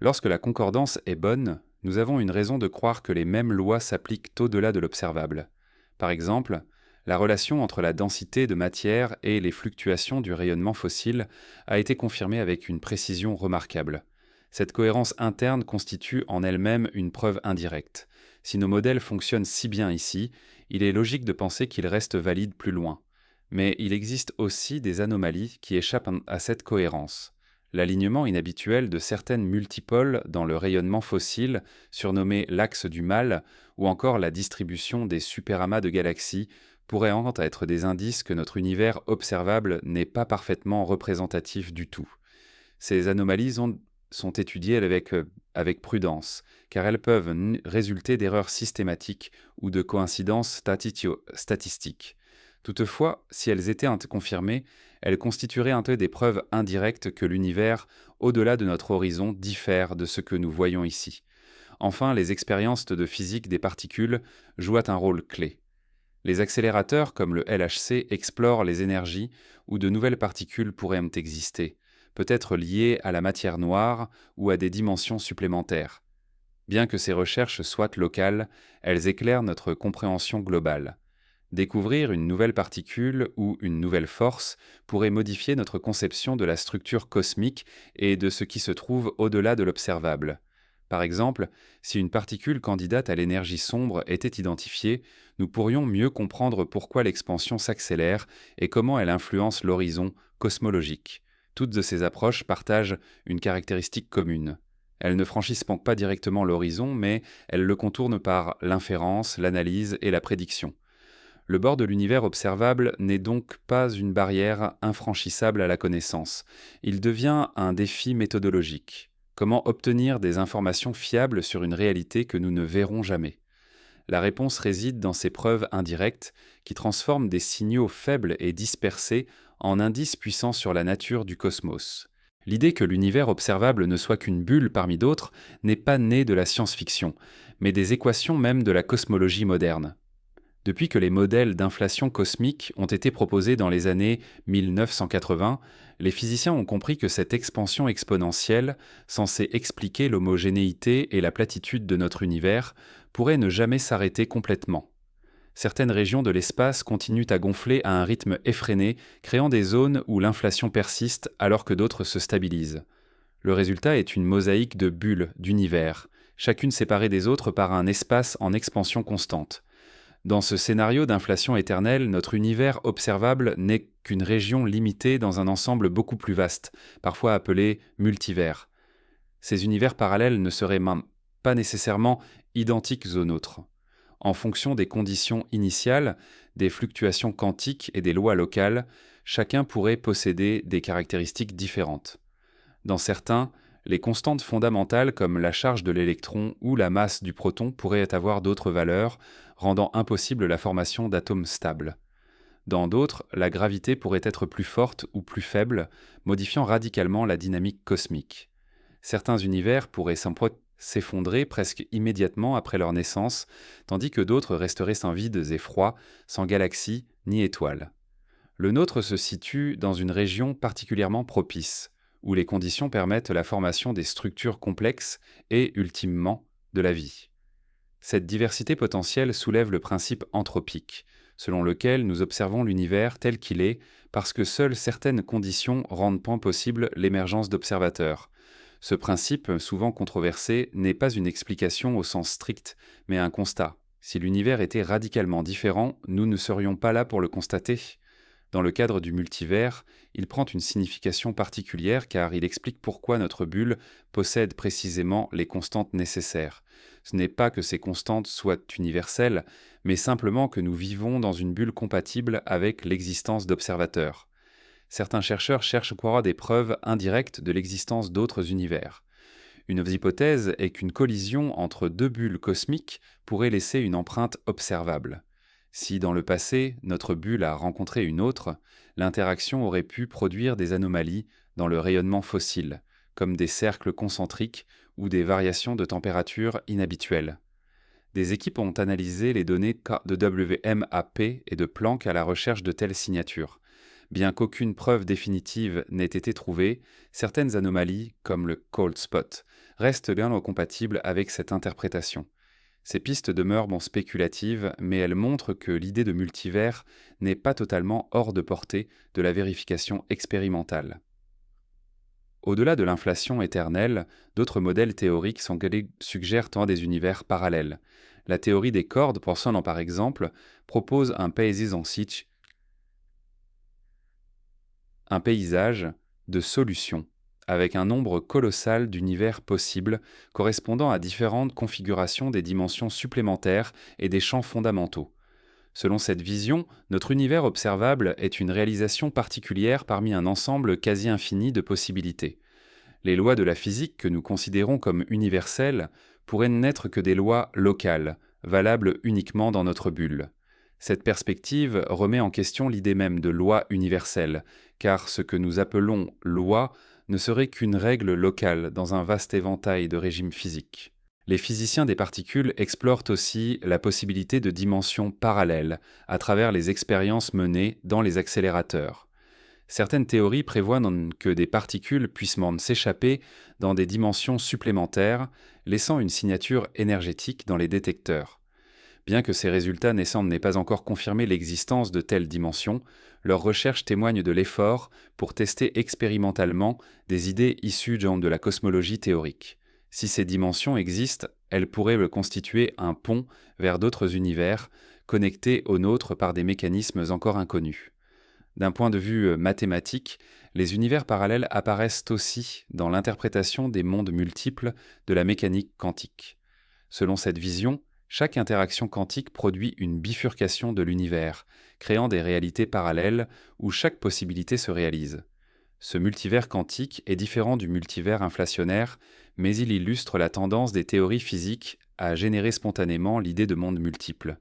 Lorsque la concordance est bonne, nous avons une raison de croire que les mêmes lois s'appliquent au-delà de l'observable. Par exemple, la relation entre la densité de matière et les fluctuations du rayonnement fossile a été confirmée avec une précision remarquable. Cette cohérence interne constitue en elle-même une preuve indirecte. Si nos modèles fonctionnent si bien ici, il est logique de penser qu'ils restent valides plus loin. Mais il existe aussi des anomalies qui échappent à cette cohérence. L'alignement inhabituel de certaines multipôles dans le rayonnement fossile, surnommé l'axe du mal, ou encore la distribution des superamas de galaxies, pourraient être des indices que notre univers observable n'est pas parfaitement représentatif du tout. Ces anomalies sont étudiées avec prudence, car elles peuvent résulter d'erreurs systématiques ou de coïncidences statistiques. Toutefois, si elles étaient confirmées, elles constitueraient des preuves indirectes que l'univers, au-delà de notre horizon, diffère de ce que nous voyons ici. Enfin, les expériences de physique des particules jouent un rôle clé. Les accélérateurs comme le LHC explorent les énergies où de nouvelles particules pourraient exister, peut-être liées à la matière noire ou à des dimensions supplémentaires. Bien que ces recherches soient locales, elles éclairent notre compréhension globale. Découvrir une nouvelle particule ou une nouvelle force pourrait modifier notre conception de la structure cosmique et de ce qui se trouve au-delà de l'observable. Par exemple, si une particule candidate à l'énergie sombre était identifiée, nous pourrions mieux comprendre pourquoi l'expansion s'accélère et comment elle influence l'horizon cosmologique. Toutes ces approches partagent une caractéristique commune. Elles ne franchissent donc pas directement l'horizon, mais elles le contournent par l'inférence, l'analyse et la prédiction. Le bord de l'univers observable n'est donc pas une barrière infranchissable à la connaissance. Il devient un défi méthodologique. Comment obtenir des informations fiables sur une réalité que nous ne verrons jamais ? La réponse réside dans ces preuves indirectes qui transforment des signaux faibles et dispersés en indices puissants sur la nature du cosmos. L'idée que l'univers observable ne soit qu'une bulle parmi d'autres n'est pas née de la science-fiction, mais des équations même de la cosmologie moderne. Depuis que les modèles d'inflation cosmique ont été proposés dans les années 1980, les physiciens ont compris que cette expansion exponentielle, censée expliquer l'homogénéité et la platitude de notre univers, pourrait ne jamais s'arrêter complètement. Certaines régions de l'espace continuent à gonfler à un rythme effréné, créant des zones où l'inflation persiste alors que d'autres se stabilisent. Le résultat est une mosaïque de bulles d'univers, chacune séparée des autres par un espace en expansion constante. Dans ce scénario d'inflation éternelle, notre univers observable n'est qu'une région limitée dans un ensemble beaucoup plus vaste, parfois appelé multivers. Ces univers parallèles ne seraient pas nécessairement identiques aux nôtres. En fonction des conditions initiales, des fluctuations quantiques et des lois locales, chacun pourrait posséder des caractéristiques différentes. Dans certains, les constantes fondamentales comme la charge de l'électron ou la masse du proton pourraient avoir d'autres valeurs, rendant impossible la formation d'atomes stables. Dans d'autres, la gravité pourrait être plus forte ou plus faible, modifiant radicalement la dynamique cosmique. Certains univers pourraient s'effondrer presque immédiatement après leur naissance, tandis que d'autres resteraient sans vides et froids, sans galaxies ni étoiles. Le nôtre se situe dans une région particulièrement propice, où les conditions permettent la formation des structures complexes et, ultimement, de la vie. Cette diversité potentielle soulève le principe anthropique, selon lequel nous observons l'univers tel qu'il est parce que seules certaines conditions rendent point possible l'émergence d'observateurs. Ce principe, souvent controversé, n'est pas une explication au sens strict, mais un constat. Si l'univers était radicalement différent, nous ne serions pas là pour le constater. Dans le cadre du multivers, il prend une signification particulière car il explique pourquoi notre bulle possède précisément les constantes nécessaires. Ce n'est pas que ces constantes soient universelles, mais simplement que nous vivons dans une bulle compatible avec l'existence d'observateurs. Certains chercheurs cherchent à croire des preuves indirectes de l'existence d'autres univers. Une hypothèse est qu'une collision entre deux bulles cosmiques pourrait laisser une empreinte observable. Si dans le passé, notre bulle a rencontré une autre, l'interaction aurait pu produire des anomalies dans le rayonnement fossile, comme des cercles concentriques ou des variations de température inhabituelles. Des équipes ont analysé les données de WMAP et de Planck à la recherche de telles signatures. Bien qu'aucune preuve définitive n'ait été trouvée, certaines anomalies, comme le cold spot, restent bien incompatibles avec cette interprétation. Ces pistes demeurent spéculatives, mais elles montrent que l'idée de multivers n'est pas totalement hors de portée de la vérification expérimentale. Au-delà de l'inflation éternelle, d'autres modèles théoriques suggèrent des univers parallèles. La théorie des cordes, Poisson par exemple, propose un paysage de solutions, avec un nombre colossal d'univers possibles correspondant à différentes configurations des dimensions supplémentaires et des champs fondamentaux. Selon cette vision, notre univers observable est une réalisation particulière parmi un ensemble quasi infini de possibilités. Les lois de la physique que nous considérons comme universelles pourraient n'être que des lois locales, valables uniquement dans notre bulle. Cette perspective remet en question l'idée même de loi universelle, car ce que nous appelons loi ne serait qu'une règle locale dans un vaste éventail de régimes physiques. Les physiciens des particules explorent aussi la possibilité de dimensions parallèles à travers les expériences menées dans les accélérateurs. Certaines théories prévoient que des particules puissent s'échapper dans des dimensions supplémentaires, laissant une signature énergétique dans les détecteurs. Bien que ces résultats n'aient pas encore confirmé l'existence de telles dimensions, leurs recherches témoignent de l'effort pour tester expérimentalement des idées issues de la cosmologie théorique. Si ces dimensions existent, elles pourraient constituer un pont vers d'autres univers, connectés aux nôtres par des mécanismes encore inconnus. D'un point de vue mathématique, les univers parallèles apparaissent aussi dans l'interprétation des mondes multiples de la mécanique quantique. Selon cette vision, chaque interaction quantique produit une bifurcation de l'univers, créant des réalités parallèles où chaque possibilité se réalise. Ce multivers quantique est différent du multivers inflationnaire, mais il illustre la tendance des théories physiques à générer spontanément l'idée de mondes multiples.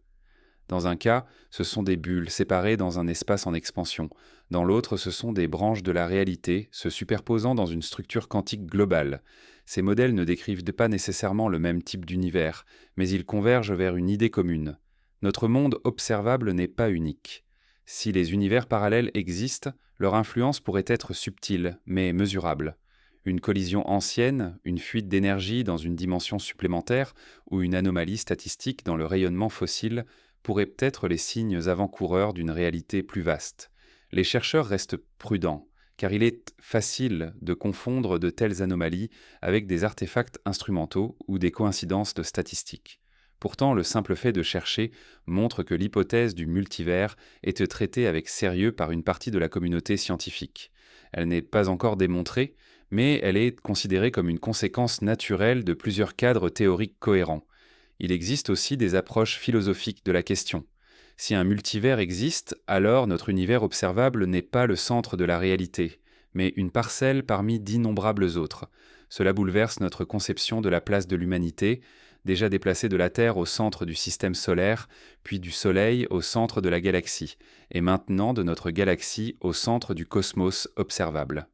Dans un cas, ce sont des bulles séparées dans un espace en expansion. Dans l'autre, ce sont des branches de la réalité se superposant dans une structure quantique globale. Ces modèles ne décrivent pas nécessairement le même type d'univers, mais ils convergent vers une idée commune. Notre monde observable n'est pas unique. Si les univers parallèles existent, leur influence pourrait être subtile, mais mesurable. Une collision ancienne, une fuite d'énergie dans une dimension supplémentaire ou une anomalie statistique dans le rayonnement fossile pourraient être les signes avant-coureurs d'une réalité plus vaste. Les chercheurs restent prudents, car il est facile de confondre de telles anomalies avec des artefacts instrumentaux ou des coïncidences de statistiques. Pourtant, le simple fait de chercher montre que l'hypothèse du multivers est traitée avec sérieux par une partie de la communauté scientifique. Elle n'est pas encore démontrée, mais elle est considérée comme une conséquence naturelle de plusieurs cadres théoriques cohérents. Il existe aussi des approches philosophiques de la question. Si un multivers existe, alors notre univers observable n'est pas le centre de la réalité, mais une parcelle parmi d'innombrables autres. Cela bouleverse notre conception de la place de l'humanité, déjà déplacée de la Terre au centre du système solaire, puis du Soleil au centre de la galaxie, et maintenant de notre galaxie au centre du cosmos observable.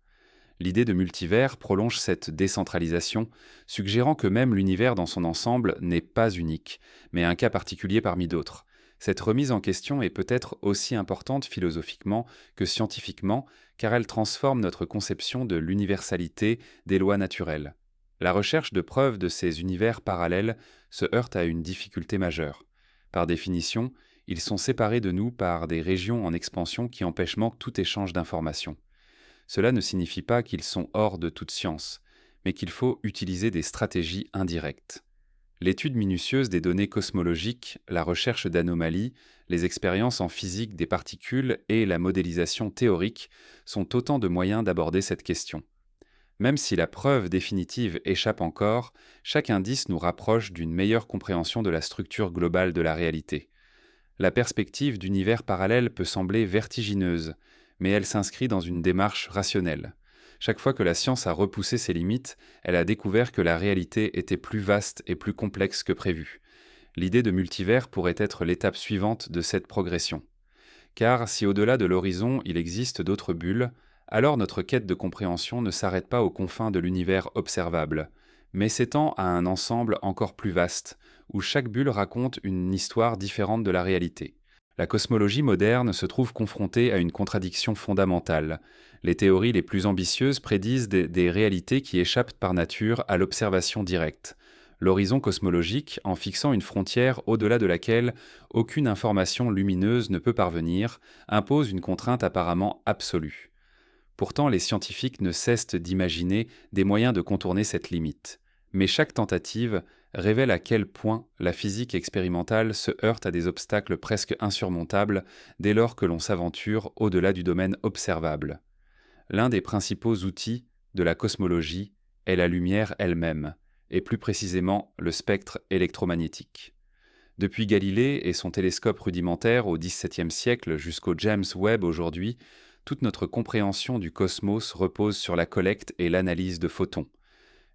L'idée de multivers prolonge cette décentralisation, suggérant que même l'univers dans son ensemble n'est pas unique, mais un cas particulier parmi d'autres. Cette remise en question est peut-être aussi importante philosophiquement que scientifiquement, car elle transforme notre conception de l'universalité des lois naturelles. La recherche de preuves de ces univers parallèles se heurte à une difficulté majeure. Par définition, ils sont séparés de nous par des régions en expansion qui empêchent tout échange d'informations. Cela ne signifie pas qu'ils sont hors de toute science, mais qu'il faut utiliser des stratégies indirectes. L'étude minutieuse des données cosmologiques, la recherche d'anomalies, les expériences en physique des particules et la modélisation théorique sont autant de moyens d'aborder cette question. Même si la preuve définitive échappe encore, chaque indice nous rapproche d'une meilleure compréhension de la structure globale de la réalité. La perspective d'univers parallèles peut sembler vertigineuse, mais elle s'inscrit dans une démarche rationnelle. Chaque fois que la science a repoussé ses limites, elle a découvert que la réalité était plus vaste et plus complexe que prévu. L'idée de multivers pourrait être l'étape suivante de cette progression. Car si au-delà de l'horizon il existe d'autres bulles, alors notre quête de compréhension ne s'arrête pas aux confins de l'univers observable, mais s'étend à un ensemble encore plus vaste, où chaque bulle raconte une histoire différente de la réalité. La cosmologie moderne se trouve confrontée à une contradiction fondamentale. Les théories les plus ambitieuses prédisent des réalités qui échappent par nature à l'observation directe. L'horizon cosmologique, en fixant une frontière au-delà de laquelle aucune information lumineuse ne peut parvenir, impose une contrainte apparemment absolue. Pourtant, les scientifiques ne cessent d'imaginer des moyens de contourner cette limite. Mais chaque tentative révèle à quel point la physique expérimentale se heurte à des obstacles presque insurmontables dès lors que l'on s'aventure au-delà du domaine observable. L'un des principaux outils de la cosmologie est la lumière elle-même, et plus précisément le spectre électromagnétique. Depuis Galilée et son télescope rudimentaire au XVIIe siècle jusqu'au James Webb aujourd'hui, toute notre compréhension du cosmos repose sur la collecte et l'analyse de photons.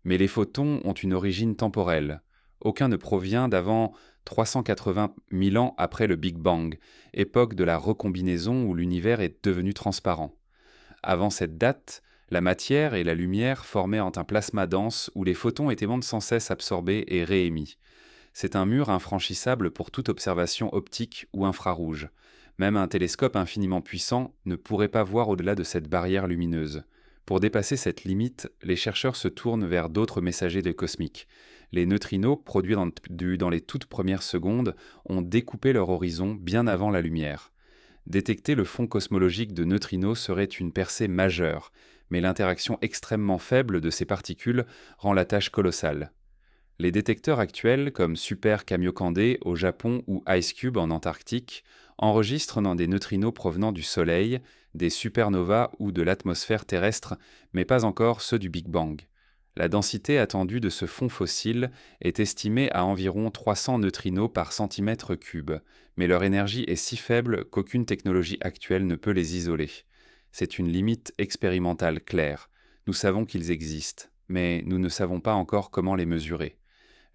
Mais les photons ont une origine temporelle. Aucun ne provient d'avant 380 000 ans après le Big Bang, époque de la recombinaison où l'univers est devenu transparent. Avant cette date, la matière et la lumière formaient un plasma dense où les photons étaient sans cesse absorbés et réémis. C'est un mur infranchissable pour toute observation optique ou infrarouge. Même un télescope infiniment puissant ne pourrait pas voir au-delà de cette barrière lumineuse. Pour dépasser cette limite, les chercheurs se tournent vers d'autres messagers des cosmiques. Les neutrinos, produits dans les toutes premières secondes, ont découpé leur horizon bien avant la lumière. Détecter le fond cosmologique de neutrinos serait une percée majeure, mais l'interaction extrêmement faible de ces particules rend la tâche colossale. Les détecteurs actuels, comme Super Kamiokande au Japon ou IceCube en Antarctique, enregistrent dans des neutrinos provenant du Soleil, des supernovas ou de l'atmosphère terrestre, mais pas encore ceux du Big Bang. La densité attendue de ce fond fossile est estimée à environ 300 neutrinos par centimètre cube, mais leur énergie est si faible qu'aucune technologie actuelle ne peut les isoler. C'est une limite expérimentale claire. Nous savons qu'ils existent, mais nous ne savons pas encore comment les mesurer.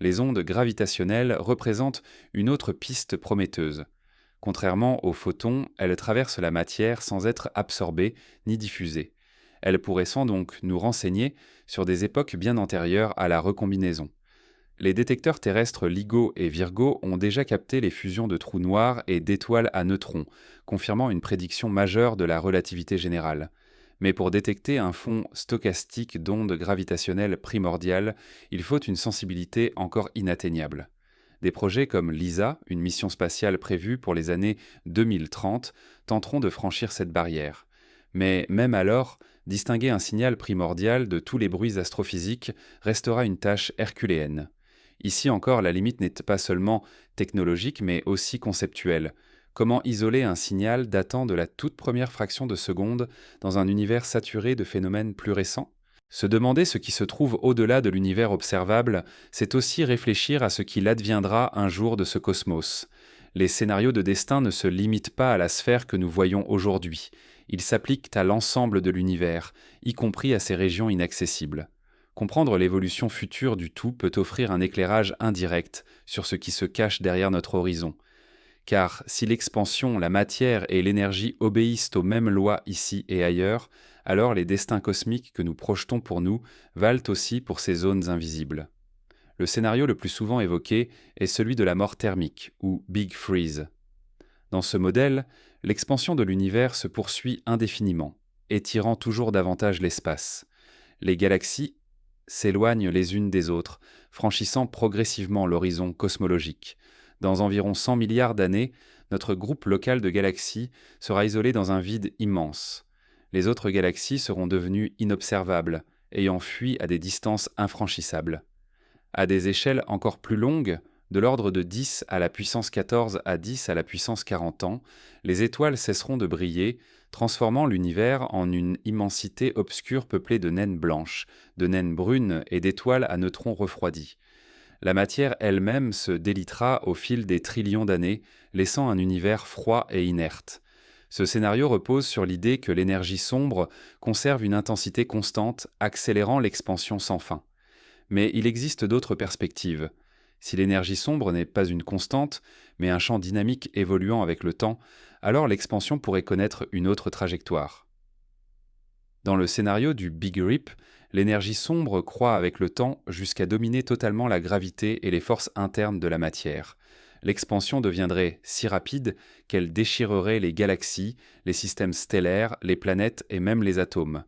Les ondes gravitationnelles représentent une autre piste prometteuse. Contrairement aux photons, elles traversent la matière sans être absorbées ni diffusées. Elles pourraient sans donc nous renseigner sur des époques bien antérieures à la recombinaison. Les détecteurs terrestres LIGO et Virgo ont déjà capté les fusions de trous noirs et d'étoiles à neutrons, confirmant une prédiction majeure de la relativité générale. Mais pour détecter un fond stochastique d'ondes gravitationnelles primordiales, il faut une sensibilité encore inatteignable. Des projets comme LISA, une mission spatiale prévue pour les années 2030, tenteront de franchir cette barrière. Mais même alors, distinguer un signal primordial de tous les bruits astrophysiques restera une tâche herculéenne. Ici encore, la limite n'est pas seulement technologique, mais aussi conceptuelle. Comment isoler un signal datant de la toute première fraction de seconde dans un univers saturé de phénomènes plus récents ? Se demander ce qui se trouve au-delà de l'univers observable, c'est aussi réfléchir à ce qu'il adviendra un jour de ce cosmos. Les scénarios de destin ne se limitent pas à la sphère que nous voyons aujourd'hui. Ils s'appliquent à l'ensemble de l'univers, y compris à ces régions inaccessibles. Comprendre l'évolution future du tout peut offrir un éclairage indirect sur ce qui se cache derrière notre horizon. Car si l'expansion, la matière et l'énergie obéissent aux mêmes lois ici et ailleurs, alors les destins cosmiques que nous projetons pour nous valent aussi pour ces zones invisibles. Le scénario le plus souvent évoqué est celui de la mort thermique, ou Big Freeze. Dans ce modèle, l'expansion de l'univers se poursuit indéfiniment, étirant toujours davantage l'espace. Les galaxies s'éloignent les unes des autres, franchissant progressivement l'horizon cosmologique. Dans environ 100 milliards d'années, notre groupe local de galaxies sera isolé dans un vide immense. Les autres galaxies seront devenues inobservables, ayant fui à des distances infranchissables. À des échelles encore plus longues, de l'ordre de 10 à la puissance 14 à 10 à la puissance 40 ans, les étoiles cesseront de briller, transformant l'univers en une immensité obscure peuplée de naines blanches, de naines brunes et d'étoiles à neutrons refroidis. La matière elle-même se délitera au fil des trillions d'années, laissant un univers froid et inerte. Ce scénario repose sur l'idée que l'énergie sombre conserve une intensité constante, accélérant l'expansion sans fin. Mais il existe d'autres perspectives. Si l'énergie sombre n'est pas une constante, mais un champ dynamique évoluant avec le temps, alors l'expansion pourrait connaître une autre trajectoire. Dans le scénario du Big Rip, l'énergie sombre croît avec le temps jusqu'à dominer totalement la gravité et les forces internes de la matière. L'expansion deviendrait si rapide qu'elle déchirerait les galaxies, les systèmes stellaires, les planètes et même les atomes.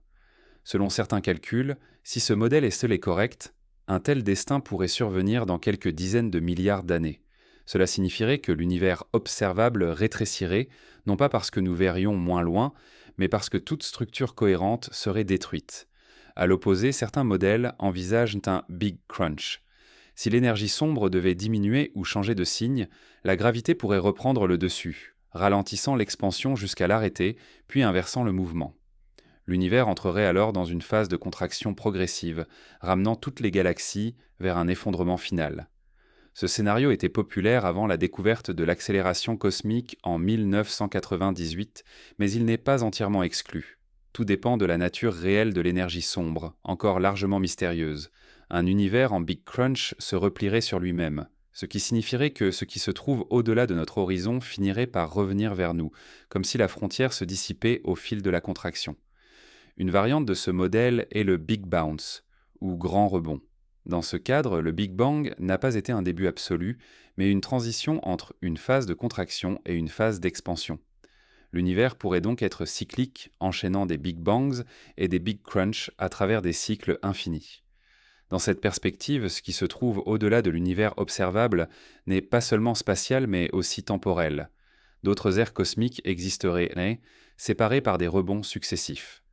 Selon certains calculs, si ce modèle est seul et correct, un tel destin pourrait survenir dans quelques dizaines de milliards d'années. Cela signifierait que l'univers observable rétrécirait, non pas parce que nous verrions moins loin, mais parce que toute structure cohérente serait détruite. À l'opposé, certains modèles envisagent un Big Crunch. Si l'énergie sombre devait diminuer ou changer de signe, la gravité pourrait reprendre le dessus, ralentissant l'expansion jusqu'à l'arrêter, puis inversant le mouvement. L'univers entrerait alors dans une phase de contraction progressive, ramenant toutes les galaxies vers un effondrement final. Ce scénario était populaire avant la découverte de l'accélération cosmique en 1998, mais il n'est pas entièrement exclu. Tout dépend de la nature réelle de l'énergie sombre, encore largement mystérieuse. Un univers en Big Crunch se replierait sur lui-même, ce qui signifierait que ce qui se trouve au-delà de notre horizon finirait par revenir vers nous, comme si la frontière se dissipait au fil de la contraction. Une variante de ce modèle est le Big Bounce, ou grand rebond. Dans ce cadre, le Big Bang n'a pas été un début absolu, mais une transition entre une phase de contraction et une phase d'expansion. L'univers pourrait donc être cyclique, enchaînant des Big Bangs et des Big Crunch à travers des cycles infinis. Dans cette perspective, ce qui se trouve au-delà de l'univers observable n'est pas seulement spatial mais aussi temporel. D'autres aires cosmiques existeraient, séparées par des rebonds successifs.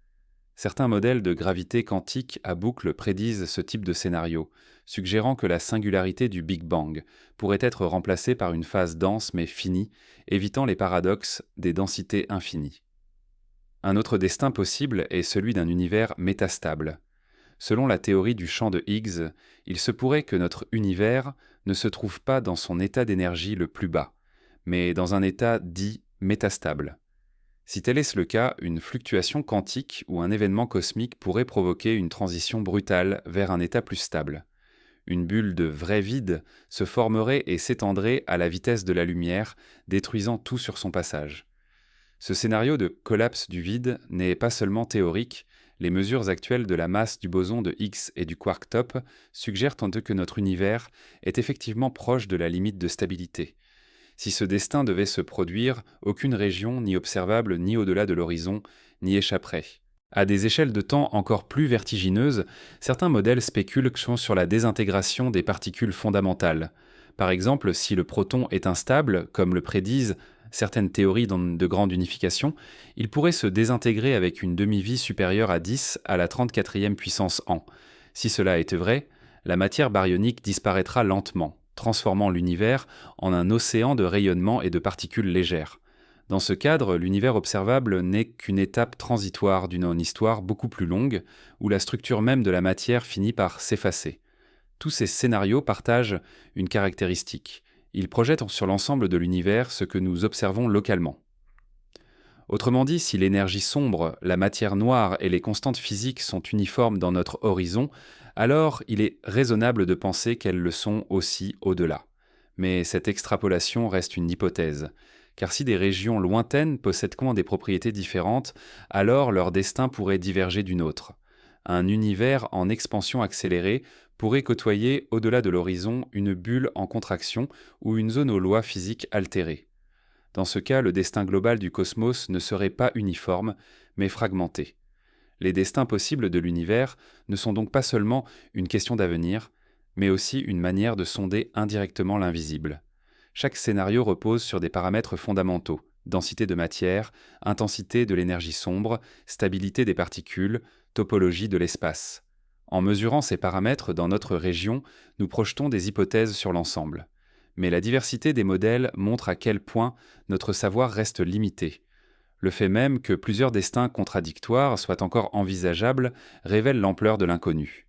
Certains modèles de gravité quantique à boucle prédisent ce type de scénario, suggérant que la singularité du Big Bang pourrait être remplacée par une phase dense mais finie, évitant les paradoxes des densités infinies. Un autre destin possible est celui d'un univers métastable. Selon la théorie du champ de Higgs, il se pourrait que notre univers ne se trouve pas dans son état d'énergie le plus bas, mais dans un état dit métastable. Si tel est le cas, une fluctuation quantique ou un événement cosmique pourrait provoquer une transition brutale vers un état plus stable. Une bulle de vrai vide se formerait et s'étendrait à la vitesse de la lumière, détruisant tout sur son passage. Ce scénario de collapse du vide n'est pas seulement théorique, les mesures actuelles de la masse du boson de Higgs et du quark top suggèrent que notre univers est effectivement proche de la limite de stabilité. Si ce destin devait se produire, aucune région, ni observable, ni au-delà de l'horizon, n'y échapperait. À des échelles de temps encore plus vertigineuses, certains modèles spéculent sur la désintégration des particules fondamentales. Par exemple, si le proton est instable, comme le prédisent certaines théories de grande unification, il pourrait se désintégrer avec une demi-vie supérieure à 10 à la 34e puissance an. Si cela était vrai, la matière baryonique disparaîtra lentement, transformant l'univers en un océan de rayonnement et de particules légères. Dans ce cadre, l'univers observable n'est qu'une étape transitoire d'une histoire beaucoup plus longue, où la structure même de la matière finit par s'effacer. Tous ces scénarios partagent une caractéristique. Ils projettent sur l'ensemble de l'univers ce que nous observons localement. Autrement dit, si l'énergie sombre, la matière noire et les constantes physiques sont uniformes dans notre horizon, alors il est raisonnable de penser qu'elles le sont aussi au-delà. Mais cette extrapolation reste une hypothèse, car si des régions lointaines possèdent des propriétés différentes, alors leur destin pourrait diverger d'une autre. Un univers en expansion accélérée pourrait côtoyer au-delà de l'horizon une bulle en contraction ou une zone aux lois physiques altérées. Dans ce cas, le destin global du cosmos ne serait pas uniforme, mais fragmenté. Les destins possibles de l'univers ne sont donc pas seulement une question d'avenir, mais aussi une manière de sonder indirectement l'invisible. Chaque scénario repose sur des paramètres fondamentaux: densité de matière, intensité de l'énergie sombre, stabilité des particules, topologie de l'espace. En mesurant ces paramètres dans notre région, nous projetons des hypothèses sur l'ensemble. Mais la diversité des modèles montre à quel point notre savoir reste limité. Le fait même que plusieurs destins contradictoires soient encore envisageables révèle l'ampleur de l'inconnu.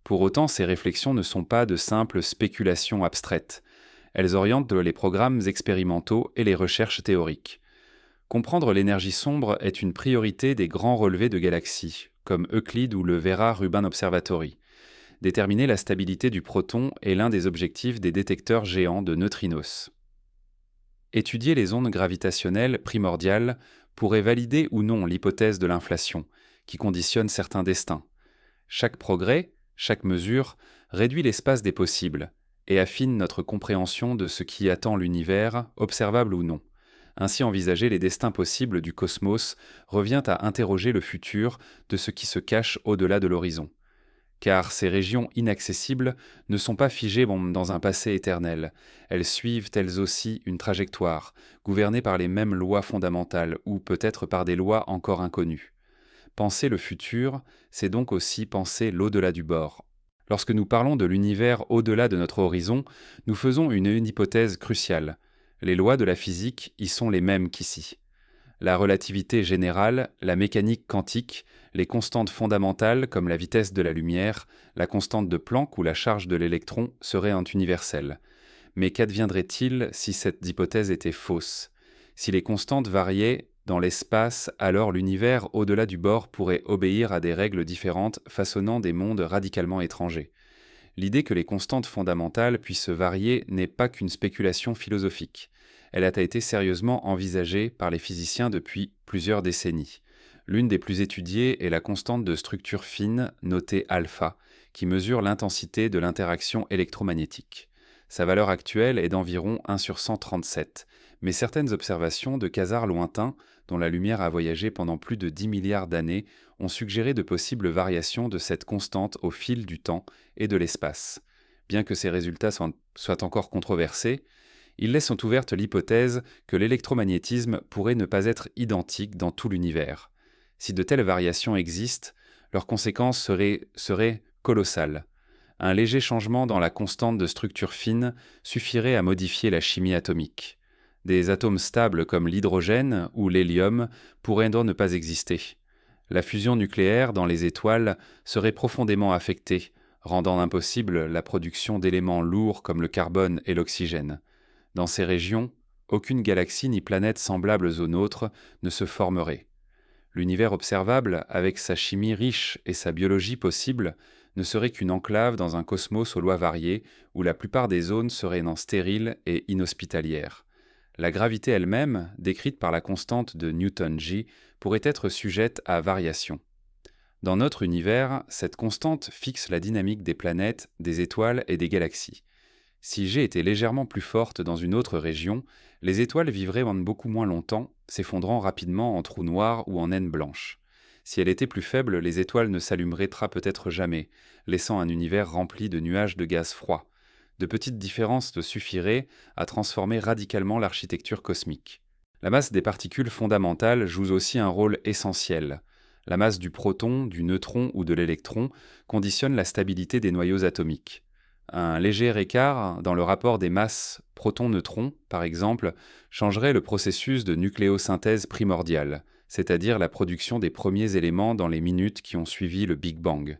Pour autant, ces réflexions ne sont pas de simples spéculations abstraites. Elles orientent les programmes expérimentaux et les recherches théoriques. Comprendre l'énergie sombre est une priorité des grands relevés de galaxies, comme Euclide ou le Vera-Rubin Observatory. Déterminer la stabilité du proton est l'un des objectifs des détecteurs géants de neutrinos. Étudier les ondes gravitationnelles primordiales pourrait valider ou non l'hypothèse de l'inflation, qui conditionne certains destins. Chaque progrès, chaque mesure, réduit l'espace des possibles et affine notre compréhension de ce qui attend l'univers, observable ou non. Ainsi, envisager les destins possibles du cosmos revient à interroger le futur de ce qui se cache au-delà de l'horizon. Car ces régions inaccessibles ne sont pas figées dans un passé éternel. Elles suivent elles aussi une trajectoire, gouvernée par les mêmes lois fondamentales, ou peut-être par des lois encore inconnues. Penser le futur, c'est donc aussi penser l'au-delà du bord. Lorsque nous parlons de l'univers au-delà de notre horizon, nous faisons une hypothèse cruciale. Les lois de la physique y sont les mêmes qu'ici. La relativité générale, la mécanique quantique, les constantes fondamentales comme la vitesse de la lumière, la constante de Planck ou la charge de l'électron seraient universelles. Mais qu'adviendrait-il si cette hypothèse était fausse? Si les constantes variaient dans l'espace, alors l'univers au-delà du bord pourrait obéir à des règles différentes, façonnant des mondes radicalement étrangers. L'idée que les constantes fondamentales puissent varier n'est pas qu'une spéculation philosophique. Elle a été sérieusement envisagée par les physiciens depuis plusieurs décennies. L'une des plus étudiées est la constante de structure fine, notée alpha, qui mesure l'intensité de l'interaction électromagnétique. Sa valeur actuelle est d'environ 1 sur 137, mais certaines observations de quasars lointains, dont la lumière a voyagé pendant plus de 10 milliards d'années, ont suggéré de possibles variations de cette constante au fil du temps et de l'espace. Bien que ces résultats soient encore controversés, ils laissent ouverte l'hypothèse que l'électromagnétisme pourrait ne pas être identique dans tout l'univers. Si de telles variations existent, leurs conséquences seraient colossales. Un léger changement dans la constante de structure fine suffirait à modifier la chimie atomique. Des atomes stables comme l'hydrogène ou l'hélium pourraient donc ne pas exister. La fusion nucléaire dans les étoiles serait profondément affectée, rendant impossible la production d'éléments lourds comme le carbone et l'oxygène. Dans ces régions, aucune galaxie ni planète semblables aux nôtres ne se formerait. L'univers observable, avec sa chimie riche et sa biologie possible, ne serait qu'une enclave dans un cosmos aux lois variées, où la plupart des zones seraient stériles et inhospitalières. La gravité elle-même, décrite par la constante de Newton-J, pourrait être sujette à variation. Dans notre univers, cette constante fixe la dynamique des planètes, des étoiles et des galaxies. Si G était légèrement plus forte dans une autre région, les étoiles vivraient beaucoup moins longtemps, s'effondrant rapidement en trous noirs ou en naines blanches. Si elle était plus faible, les étoiles ne s'allumeraient peut-être jamais, laissant un univers rempli de nuages de gaz froid. De petites différences suffiraient à transformer radicalement l'architecture cosmique. La masse des particules fondamentales joue aussi un rôle essentiel. La masse du proton, du neutron ou de l'électron conditionne la stabilité des noyaux atomiques. Un léger écart dans le rapport des masses protons-neutrons, par exemple, changerait le processus de nucléosynthèse primordiale, c'est-à-dire la production des premiers éléments dans les minutes qui ont suivi le Big Bang.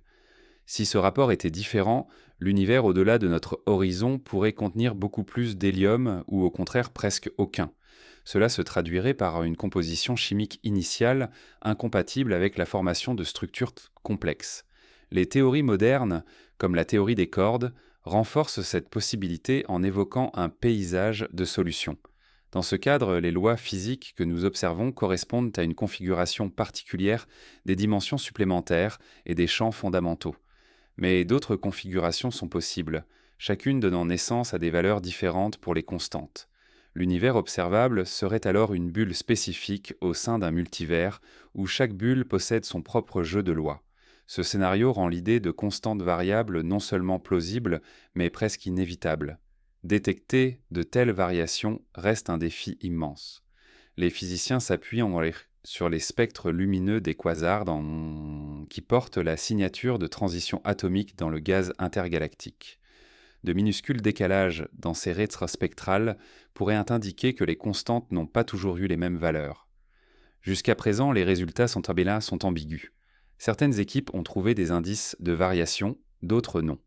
Si ce rapport était différent, l'univers au-delà de notre horizon pourrait contenir beaucoup plus d'hélium ou au contraire presque aucun. Cela se traduirait par une composition chimique initiale incompatible avec la formation de structures complexes. Les théories modernes, comme la théorie des cordes, renforcent cette possibilité en évoquant un paysage de solutions. Dans ce cadre, les lois physiques que nous observons correspondent à une configuration particulière des dimensions supplémentaires et des champs fondamentaux. Mais d'autres configurations sont possibles, chacune donnant naissance à des valeurs différentes pour les constantes. L'univers observable serait alors une bulle spécifique au sein d'un multivers où chaque bulle possède son propre jeu de lois. Ce scénario rend l'idée de constantes variables non seulement plausible, mais presque inévitable. Détecter de telles variations reste un défi immense. Les physiciens s'appuient sur les spectres lumineux des quasars qui portent la signature de transition atomique dans le gaz intergalactique. De minuscules décalages dans ces rétrospectrales pourraient indiquer que les constantes n'ont pas toujours eu les mêmes valeurs. Jusqu'à présent, les résultats sont ambigus. Certaines équipes ont trouvé des indices de variation, d'autres non.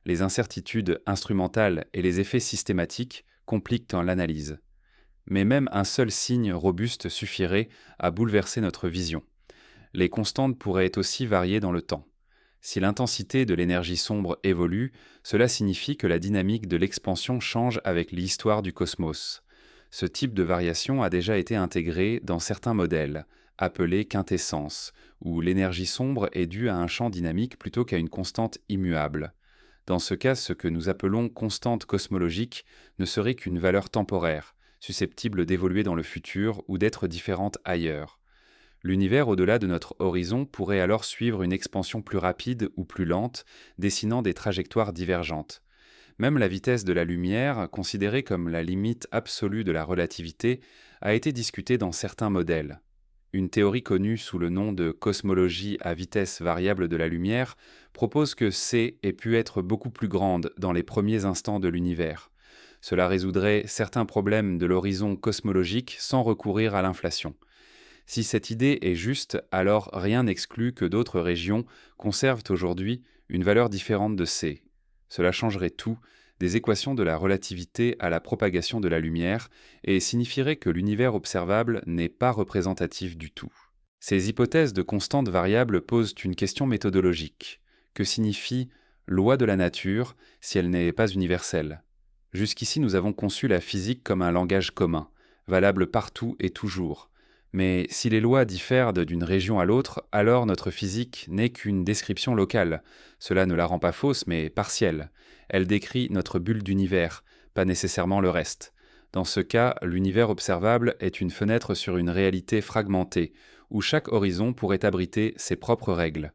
Les incertitudes instrumentales et les effets systématiques compliquent l'analyse. Mais même un seul signe robuste suffirait à bouleverser notre vision. Les constantes pourraient aussi varier dans le temps. Si l'intensité de l'énergie sombre évolue, cela signifie que la dynamique de l'expansion change avec l'histoire du cosmos. Ce type de variation a déjà été intégré dans certains modèles, appelés quintessence, où l'énergie sombre est due à un champ dynamique plutôt qu'à une constante immuable. Dans ce cas, ce que nous appelons constante cosmologique ne serait qu'une valeur temporaire, susceptible d'évoluer dans le futur ou d'être différente ailleurs. L'univers au-delà de notre horizon pourrait alors suivre une expansion plus rapide ou plus lente, dessinant des trajectoires divergentes. Même la vitesse de la lumière, considérée comme la limite absolue de la relativité, a été discutée dans certains modèles. Une théorie connue sous le nom de cosmologie à vitesse variable de la lumière propose que C ait pu être beaucoup plus grande dans les premiers instants de l'univers. Cela résoudrait certains problèmes de l'horizon cosmologique sans recourir à l'inflation. Si cette idée est juste, alors rien n'exclut que d'autres régions conservent aujourd'hui une valeur différente de C. Cela changerait tout, des équations de la relativité à la propagation de la lumière, et signifierait que l'univers observable n'est pas représentatif du tout. Ces hypothèses de constantes variables posent une question méthodologique. Que signifie loi de la nature si elle n'est pas universelle ? Jusqu'ici, nous avons conçu la physique comme un langage commun, valable partout et toujours. Mais si les lois diffèrent d'une région à l'autre, alors notre physique n'est qu'une description locale. Cela ne la rend pas fausse, mais partielle. Elle décrit notre bulle d'univers, pas nécessairement le reste. Dans ce cas, l'univers observable est une fenêtre sur une réalité fragmentée, où chaque horizon pourrait abriter ses propres règles.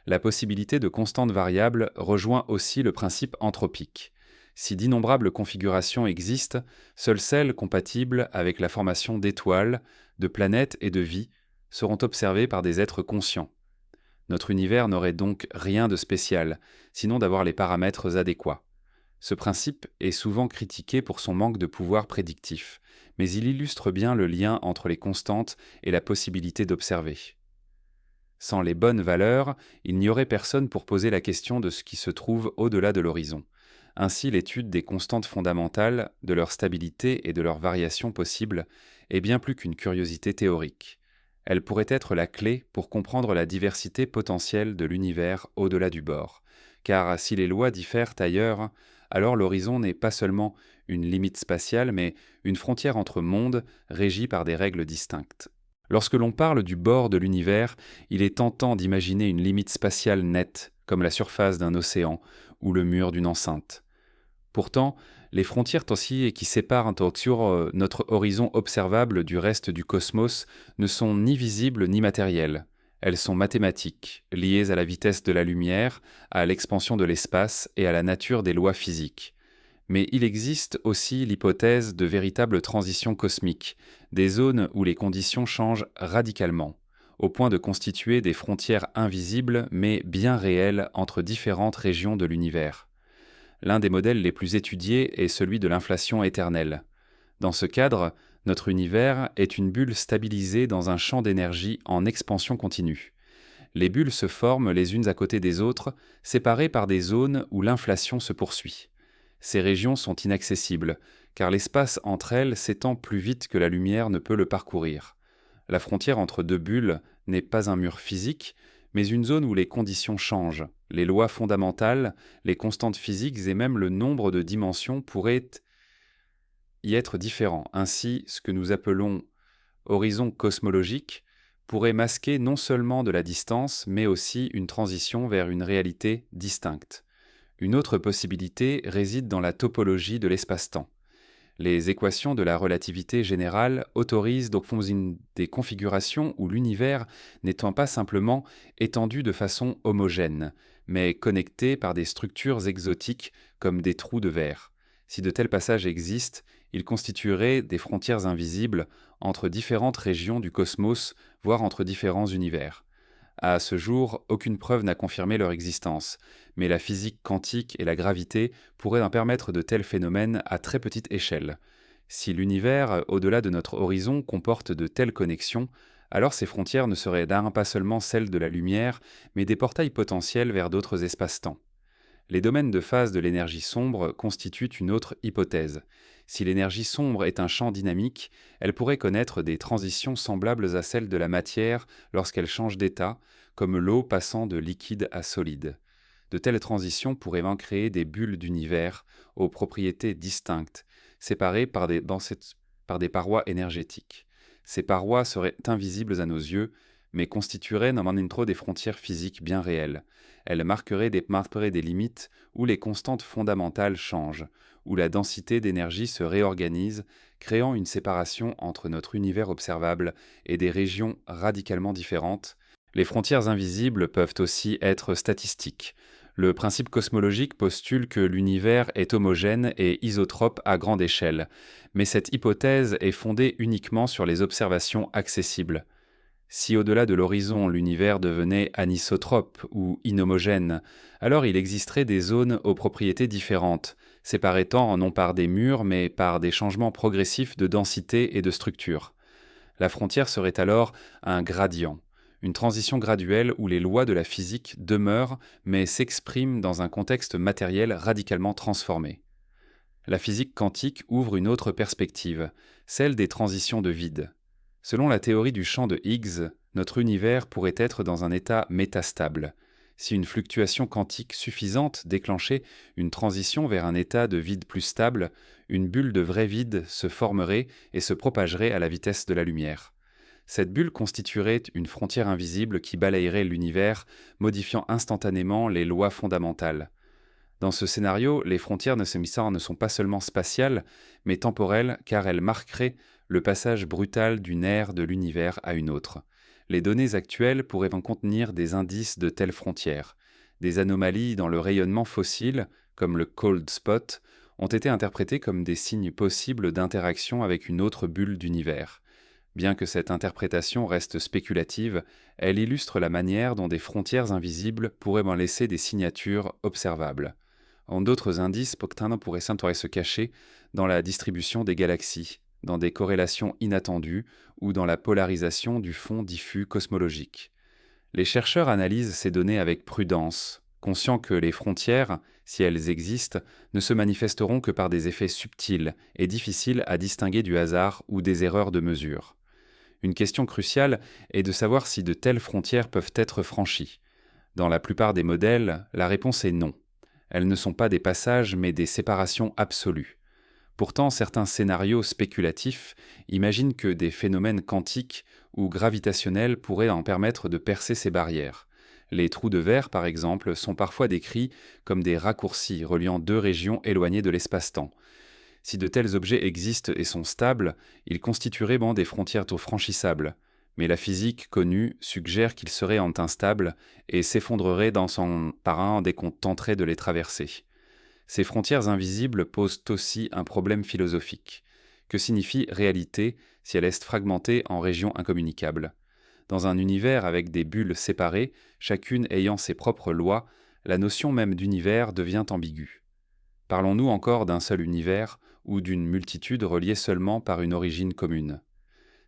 La possibilité de constantes variables rejoint aussi le principe anthropique. Si d'innombrables configurations existent, seules celles compatibles avec la formation d'étoiles, de planètes et de vie seront observées par des êtres conscients. Notre univers n'aurait donc rien de spécial, sinon d'avoir les paramètres adéquats. Ce principe est souvent critiqué pour son manque de pouvoir prédictif, mais il illustre bien le lien entre les constantes et la possibilité d'observer. Sans les bonnes valeurs, il n'y aurait personne pour poser la question de ce qui se trouve au-delà de l'horizon. Ainsi, l'étude des constantes fondamentales, de leur stabilité et de leurs variations possibles est bien plus qu'une curiosité théorique. Elle pourrait être la clé pour comprendre la diversité potentielle de l'univers au-delà du bord. Car si les lois diffèrent ailleurs, alors l'horizon n'est pas seulement une limite spatiale, mais une frontière entre mondes régie par des règles distinctes. Lorsque l'on parle du bord de l'univers, il est tentant d'imaginer une limite spatiale nette, comme la surface d'un océan ou le mur d'une enceinte. Pourtant, les frontières qui séparent notre horizon observable du reste du cosmos ne sont ni visibles ni matérielles. Elles sont mathématiques, liées à la vitesse de la lumière, à l'expansion de l'espace et à la nature des lois physiques. Mais il existe aussi l'hypothèse de véritables transitions cosmiques, des zones où les conditions changent radicalement, au point de constituer des frontières invisibles mais bien réelles entre différentes régions de l'univers. L'un des modèles les plus étudiés est celui de l'inflation éternelle. Dans ce cadre, notre univers est une bulle stabilisée dans un champ d'énergie en expansion continue. Les bulles se forment les unes à côté des autres, séparées par des zones où l'inflation se poursuit. Ces régions sont inaccessibles, car l'espace entre elles s'étend plus vite que la lumière ne peut le parcourir. La frontière entre deux bulles n'est pas un mur physique, mais une zone où les conditions changent. Les lois fondamentales, les constantes physiques et même le nombre de dimensions pourraient y être différents. Ainsi, ce que nous appelons horizon cosmologique pourrait masquer non seulement de la distance, mais aussi une transition vers une réalité distincte. Une autre possibilité réside dans la topologie de l'espace-temps. Les équations de la relativité générale autorisent donc des configurations où l'univers n'étant pas simplement étendu de façon homogène, mais connecté par des structures exotiques comme des trous de verre. Si de tels passages existent, ils constitueraient des frontières invisibles entre différentes régions du cosmos, voire entre différents univers. À ce jour, aucune preuve n'a confirmé leur existence, mais la physique quantique et la gravité pourraient en permettre de tels phénomènes à très petite échelle. Si l'univers, au-delà de notre horizon, comporte de telles connexions, alors ces frontières ne seraient pas seulement celles de la lumière, mais des portails potentiels vers d'autres espaces-temps. Les domaines de phase de l'énergie sombre constituent une autre hypothèse. Si l'énergie sombre est un champ dynamique, elle pourrait connaître des transitions semblables à celles de la matière lorsqu'elle change d'état, comme l'eau passant de liquide à solide. De telles transitions pourraient même créer des bulles d'univers aux propriétés distinctes, séparées par des parois énergétiques. Ces parois seraient invisibles à nos yeux, mais constitueraient non intro des frontières physiques bien réelles. Elles marqueraient des limites où les constantes fondamentales changent, où la densité d'énergie se réorganise, créant une séparation entre notre univers observable et des régions radicalement différentes. Les frontières invisibles peuvent aussi être statistiques. Le principe cosmologique postule que l'univers est homogène et isotrope à grande échelle, mais cette hypothèse est fondée uniquement sur les observations accessibles. Si au-delà de l'horizon l'univers devenait anisotrope ou inhomogène, alors il existerait des zones aux propriétés différentes, séparées tant non par des murs mais par des changements progressifs de densité et de structure. La frontière serait alors un gradient, une transition graduelle où les lois de la physique demeurent mais s'expriment dans un contexte matériel radicalement transformé. La physique quantique ouvre une autre perspective, celle des transitions de vide. Selon la théorie du champ de Higgs, notre univers pourrait être dans un état métastable. Si une fluctuation quantique suffisante déclenchait une transition vers un état de vide plus stable, une bulle de vrai vide se formerait et se propagerait à la vitesse de la lumière. Cette bulle constituerait une frontière invisible qui balayerait l'univers, modifiant instantanément les lois fondamentales. Dans ce scénario, les frontières ne sont pas seulement spatiales, mais temporelles, car elles marqueraient le passage brutal d'une ère de l'univers à une autre. Les données actuelles pourraient en contenir des indices de telles frontières. Des anomalies dans le rayonnement fossile, comme le cold spot, ont été interprétées comme des signes possibles d'interaction avec une autre bulle d'univers. Bien que cette interprétation reste spéculative, elle illustre la manière dont des frontières invisibles pourraient en laisser des signatures observables. En d'autres indices, Poctin pourrait se cacher dans la distribution des galaxies, dans des corrélations inattendues ou dans la polarisation du fond diffus cosmologique. Les chercheurs analysent ces données avec prudence, conscients que les frontières, si elles existent, ne se manifesteront que par des effets subtils et difficiles à distinguer du hasard ou des erreurs de mesure. Une question cruciale est de savoir si de telles frontières peuvent être franchies. Dans la plupart des modèles, la réponse est non. Elles ne sont pas des passages mais des séparations absolues. Pourtant, certains scénarios spéculatifs imaginent que des phénomènes quantiques ou gravitationnels pourraient en permettre de percer ces barrières. Les trous de verre, par exemple, sont parfois décrits comme des raccourcis reliant deux régions éloignées de l'espace-temps. Si de tels objets existent et sont stables, ils constitueraient des frontières franchissables. Mais la physique connue suggère qu'ils seraient instables et s'effondreraient par un dès qu'on tenterait de les traverser. Ces frontières invisibles posent aussi un problème philosophique. Que signifie réalité si elle est fragmentée en régions incommunicables ? Dans un univers avec des bulles séparées, chacune ayant ses propres lois, la notion même d'univers devient ambiguë. Parlons-nous encore d'un seul univers ou d'une multitude reliée seulement par une origine commune?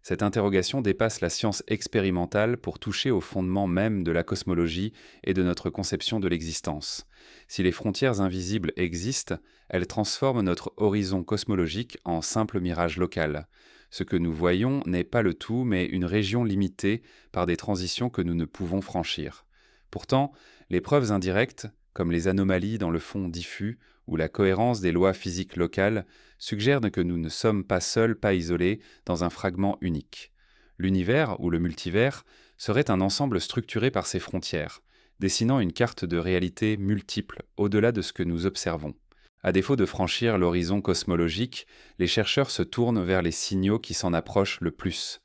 Cette interrogation dépasse la science expérimentale pour toucher au fondement même de la cosmologie et de notre conception de l'existence. Si les frontières invisibles existent, elles transforment notre horizon cosmologique en simple mirage local. Ce que nous voyons n'est pas le tout, mais une région limitée par des transitions que nous ne pouvons franchir. Pourtant, les preuves indirectes, comme les anomalies dans le fond diffus ou la cohérence des lois physiques locales, suggèrent que nous ne sommes pas seuls, pas isolés, dans un fragment unique. L'univers, ou le multivers, serait un ensemble structuré par ses frontières, dessinant une carte de réalité multiple au-delà de ce que nous observons. À défaut de franchir l'horizon cosmologique, les chercheurs se tournent vers les signaux qui s'en approchent le plus.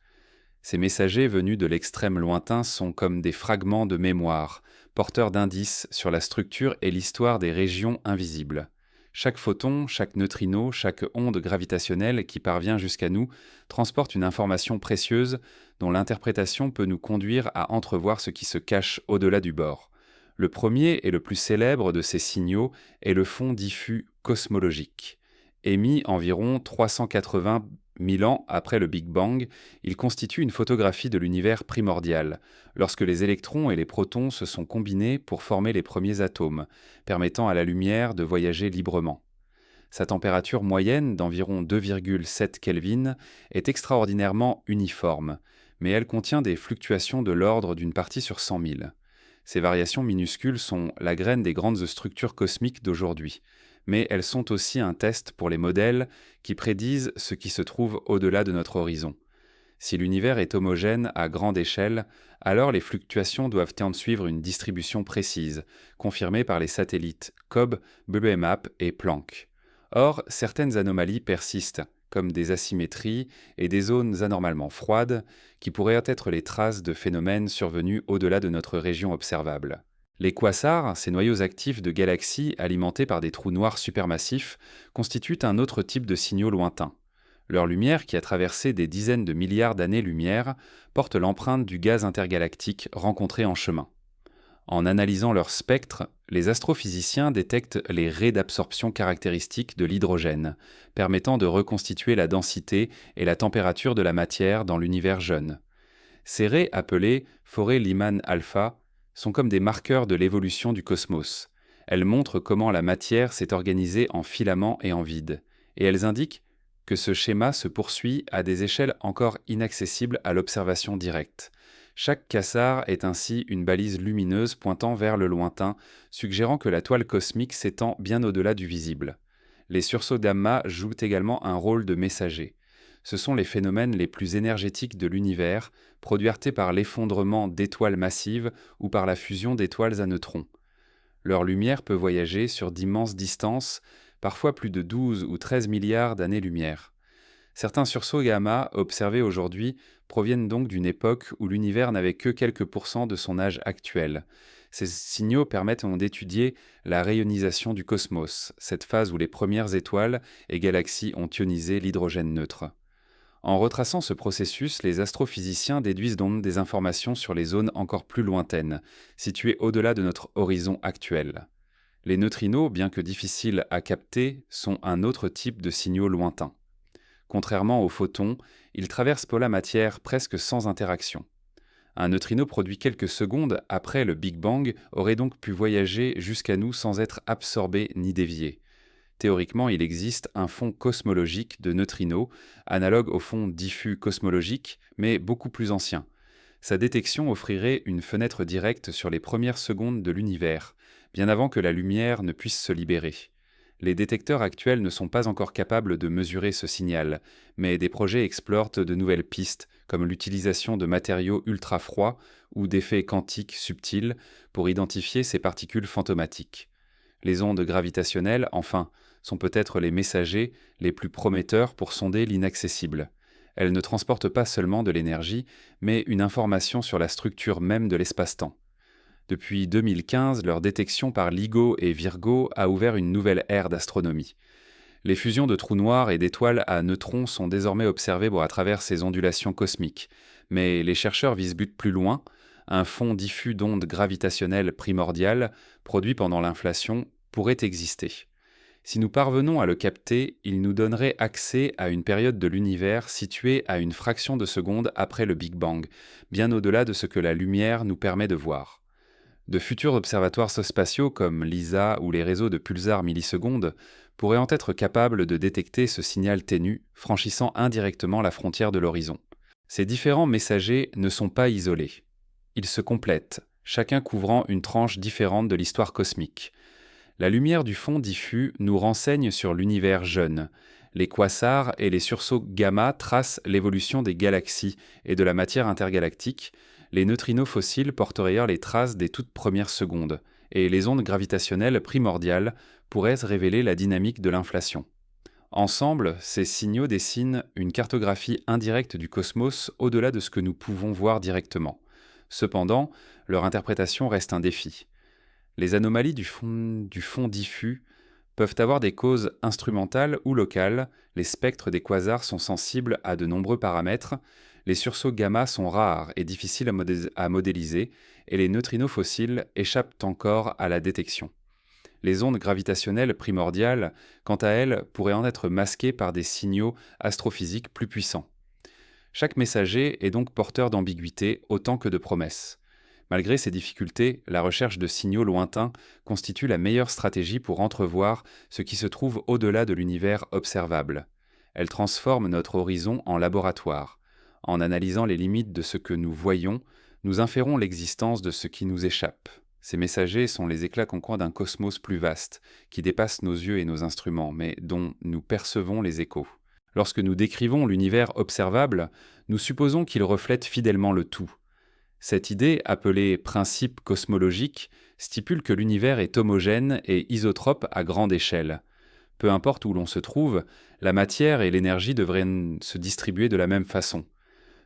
Ces messagers venus de l'extrême lointain sont comme des fragments de mémoire, porteurs d'indices sur la structure et l'histoire des régions invisibles. Chaque photon, chaque neutrino, chaque onde gravitationnelle qui parvient jusqu'à nous transporte une information précieuse dont l'interprétation peut nous conduire à entrevoir ce qui se cache au-delà du bord. Le premier et le plus célèbre de ces signaux est le fond diffus cosmologique. Émis environ 380 000 ans après le Big Bang, il constitue une photographie de l'univers primordial, lorsque les électrons et les protons se sont combinés pour former les premiers atomes, permettant à la lumière de voyager librement. Sa température moyenne d'environ 2,7 Kelvin est extraordinairement uniforme, mais elle contient des fluctuations de l'ordre d'une partie sur 100 000. Ces variations minuscules sont la graine des grandes structures cosmiques d'aujourd'hui, mais elles sont aussi un test pour les modèles qui prédisent ce qui se trouve au-delà de notre horizon. Si l'univers est homogène à grande échelle, alors les fluctuations doivent en suivre une distribution précise, confirmée par les satellites COBE, BBMAP et Planck. Or, certaines anomalies persistent, comme des asymétries et des zones anormalement froides, qui pourraient être les traces de phénomènes survenus au-delà de notre région observable. Les quasars, ces noyaux actifs de galaxies alimentés par des trous noirs supermassifs, constituent un autre type de signaux lointains. Leur lumière, qui a traversé des dizaines de milliards d'années-lumière, porte l'empreinte du gaz intergalactique rencontré en chemin. En analysant leur spectre, les astrophysiciens détectent les raies d'absorption caractéristiques de l'hydrogène, permettant de reconstituer la densité et la température de la matière dans l'univers jeune. Ces raies, appelées forêt Lyman alpha, sont comme des marqueurs de l'évolution du cosmos. Elles montrent comment la matière s'est organisée en filaments et en vide, et elles indiquent que ce schéma se poursuit à des échelles encore inaccessibles à l'observation directe. Chaque quasar est ainsi une balise lumineuse pointant vers le lointain, suggérant que la toile cosmique s'étend bien au-delà du visible. Les sursauts gamma jouent également un rôle de messager. Ce sont les phénomènes les plus énergétiques de l'univers, produits par l'effondrement d'étoiles massives ou par la fusion d'étoiles à neutrons. Leur lumière peut voyager sur d'immenses distances, parfois plus de 12 ou 13 milliards d'années-lumière. Certains sursauts gamma observés aujourd'hui proviennent donc d'une époque où l'univers n'avait que quelques pourcents de son âge actuel. Ces signaux permettent d'étudier la rayonisation du cosmos, cette phase où les premières étoiles et galaxies ont ionisé l'hydrogène neutre. En retraçant ce processus, les astrophysiciens déduisent donc des informations sur les zones encore plus lointaines, situées au-delà de notre horizon actuel. Les neutrinos, bien que difficiles à capter, sont un autre type de signaux lointains. Contrairement aux photons, ils traversent la matière presque sans interaction. Un neutrino produit quelques secondes après le Big Bang aurait donc pu voyager jusqu'à nous sans être absorbé ni dévié. Théoriquement, il existe un fond cosmologique de neutrinos, analogue au fond diffus cosmologique, mais beaucoup plus ancien. Sa détection offrirait une fenêtre directe sur les premières secondes de l'univers, bien avant que la lumière ne puisse se libérer. Les détecteurs actuels ne sont pas encore capables de mesurer ce signal, mais des projets explorent de nouvelles pistes, comme l'utilisation de matériaux ultra-froids ou d'effets quantiques subtils pour identifier ces particules fantomatiques. Les ondes gravitationnelles, enfin, sont peut-être les messagers les plus prometteurs pour sonder l'inaccessible. Elles ne transportent pas seulement de l'énergie, mais une information sur la structure même de l'espace-temps. Depuis 2015, leur détection par LIGO et Virgo a ouvert une nouvelle ère d'astronomie. Les fusions de trous noirs et d'étoiles à neutrons sont désormais observées à travers ces ondulations cosmiques, mais les chercheurs visent plus loin, un fond diffus d'ondes gravitationnelles primordiales, produit pendant l'inflation, pourrait exister. Si nous parvenons à le capter, il nous donnerait accès à une période de l'univers située à une fraction de seconde après le Big Bang, bien au-delà de ce que la lumière nous permet de voir. De futurs observatoires spatiaux comme l'ISA ou les réseaux de pulsars millisecondes pourraient en être capables de détecter ce signal ténu, franchissant indirectement la frontière de l'horizon. Ces différents messagers ne sont pas isolés. Ils se complètent, chacun couvrant une tranche différente de l'histoire cosmique. La lumière du fond diffus nous renseigne sur l'univers jeune. Les quasars et les sursauts gamma tracent l'évolution des galaxies et de la matière intergalactique. Les neutrinos fossiles portent d'ailleurs les traces des toutes premières secondes, et les ondes gravitationnelles primordiales pourraient révéler la dynamique de l'inflation. Ensemble, ces signaux dessinent une cartographie indirecte du cosmos au-delà de ce que nous pouvons voir directement. Cependant, leur interprétation reste un défi. Les anomalies du fond diffus peuvent avoir des causes instrumentales ou locales, les spectres des quasars sont sensibles à de nombreux paramètres, les sursauts gamma sont rares et difficiles à modéliser, et les neutrinos fossiles échappent encore à la détection. Les ondes gravitationnelles primordiales, quant à elles, pourraient en être masquées par des signaux astrophysiques plus puissants. Chaque messager est donc porteur d'ambiguïté autant que de promesses. Malgré ces difficultés, la recherche de signaux lointains constitue la meilleure stratégie pour entrevoir ce qui se trouve au-delà de l'univers observable. Elle transforme notre horizon en laboratoire. En analysant les limites de ce que nous voyons, nous inférons l'existence de ce qui nous échappe. Ces messagers sont les éclats concoins d'un cosmos plus vaste, qui dépasse nos yeux et nos instruments, mais dont nous percevons les échos. Lorsque nous décrivons l'univers observable, nous supposons qu'il reflète fidèlement le tout. Cette idée, appelée principe cosmologique, stipule que l'univers est homogène et isotrope à grande échelle. Peu importe où l'on se trouve, la matière et l'énergie devraient se distribuer de la même façon.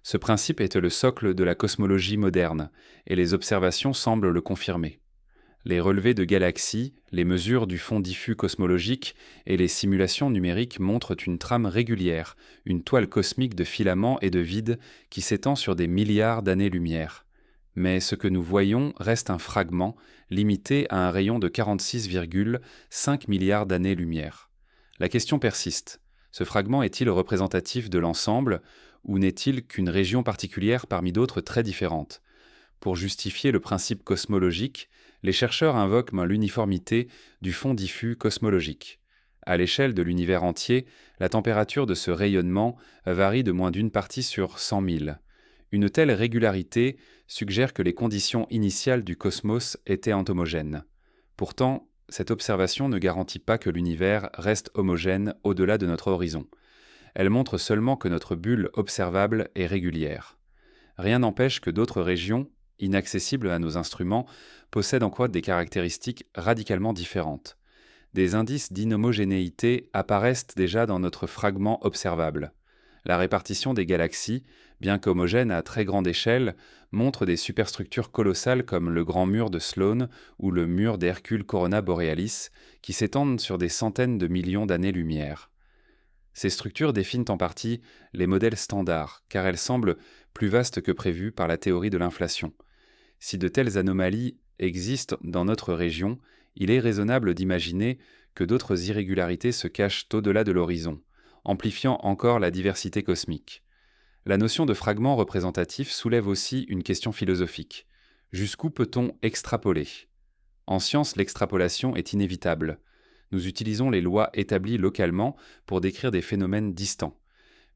Ce principe est le socle de la cosmologie moderne, et les observations semblent le confirmer. Les relevés de galaxies, les mesures du fond diffus cosmologique et les simulations numériques montrent une trame régulière, une toile cosmique de filaments et de vide qui s'étend sur des milliards d'années-lumière. Mais ce que nous voyons reste un fragment, limité à un rayon de 46,5 milliards d'années-lumière. La question persiste. Ce fragment est-il représentatif de l'ensemble, ou n'est-il qu'une région particulière parmi d'autres très différentes ? Pour justifier le principe cosmologique, les chercheurs invoquent l'uniformité du fond diffus cosmologique. À l'échelle de l'univers entier, la température de ce rayonnement varie de moins d'une partie sur 100 000. Une telle régularité suggère que les conditions initiales du cosmos étaient homogènes. Pourtant, cette observation ne garantit pas que l'univers reste homogène au-delà de notre horizon. Elle montre seulement que notre bulle observable est régulière. Rien n'empêche que d'autres régions, inaccessibles à nos instruments, possèdent encore des caractéristiques radicalement différentes. Des indices d'inhomogénéité apparaissent déjà dans notre fragment observable. La répartition des galaxies, bien qu'homogène à très grande échelle, montre des superstructures colossales comme le Grand Mur de Sloan ou le mur d'Hercule Corona Borealis, qui s'étendent sur des centaines de millions d'années-lumière. Ces structures définissent en partie les modèles standards, car elles semblent plus vastes que prévu par la théorie de l'inflation. Si de telles anomalies existent dans notre région, il est raisonnable d'imaginer que d'autres irrégularités se cachent au-delà de l'horizon, amplifiant encore la diversité cosmique. La notion de fragment représentatif soulève aussi une question philosophique. Jusqu'où peut-on extrapoler ? En science, l'extrapolation est inévitable. Nous utilisons les lois établies localement pour décrire des phénomènes distants.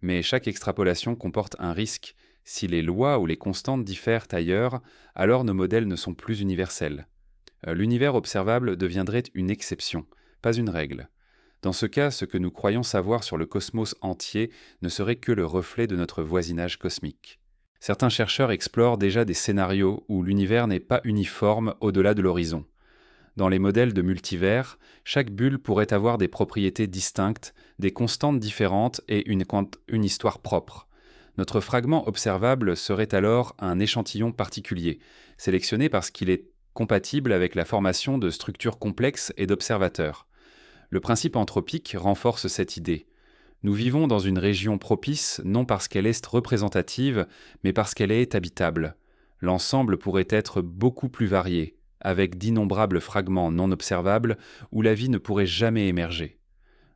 Mais chaque extrapolation comporte un risque. Si les lois ou les constantes diffèrent ailleurs, alors nos modèles ne sont plus universels. L'univers observable deviendrait une exception, pas une règle. Dans ce cas, ce que nous croyons savoir sur le cosmos entier ne serait que le reflet de notre voisinage cosmique. Certains chercheurs explorent déjà des scénarios où l'univers n'est pas uniforme au-delà de l'horizon. Dans les modèles de multivers, chaque bulle pourrait avoir des propriétés distinctes, des constantes différentes et une histoire propre. Notre fragment observable serait alors un échantillon particulier, sélectionné parce qu'il est compatible avec la formation de structures complexes et d'observateurs. Le principe anthropique renforce cette idée. Nous vivons dans une région propice non parce qu'elle est représentative, mais parce qu'elle est habitable. L'ensemble pourrait être beaucoup plus varié, avec d'innombrables fragments non observables où la vie ne pourrait jamais émerger.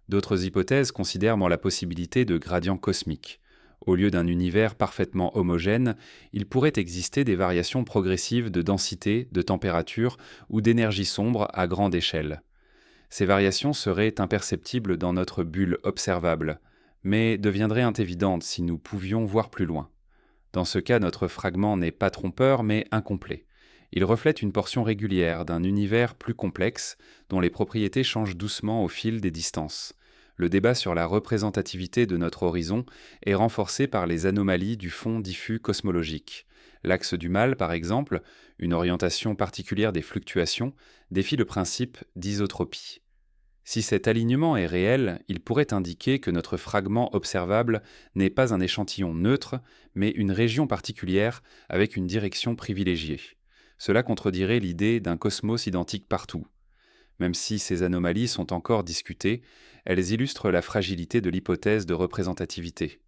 D'autres hypothèses considèrent la possibilité de gradients cosmiques. Au lieu d'un univers parfaitement homogène, il pourrait exister des variations progressives de densité, de température ou d'énergie sombre à grande échelle. Ces variations seraient imperceptibles dans notre bulle observable, mais deviendraient évidentes si nous pouvions voir plus loin. Dans ce cas, notre fragment n'est pas trompeur, mais incomplet. Il reflète une portion régulière d'un univers plus complexe, dont les propriétés changent doucement au fil des distances. Le débat sur la représentativité de notre horizon est renforcé par les anomalies du fond diffus cosmologique. L'axe du mal, par exemple, une orientation particulière des fluctuations, défie le principe d'isotropie. Si cet alignement est réel, il pourrait indiquer que notre fragment observable n'est pas un échantillon neutre, mais une région particulière avec une direction privilégiée. Cela contredirait l'idée d'un cosmos identique partout. Même si ces anomalies sont encore discutées, elles illustrent la fragilité de l'hypothèse de représentativité.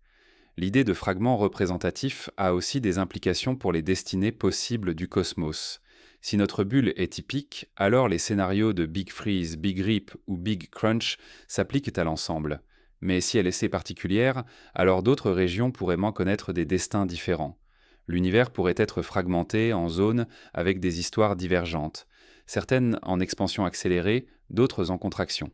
L'idée de fragment représentatif a aussi des implications pour les destinées possibles du cosmos. Si notre bulle est typique, alors les scénarios de Big Freeze, Big Rip ou Big Crunch s'appliquent à l'ensemble. Mais si elle est si particulière, alors d'autres régions pourraient connaître des destins différents. L'univers pourrait être fragmenté en zones avec des histoires divergentes, certaines en expansion accélérée, d'autres en contraction.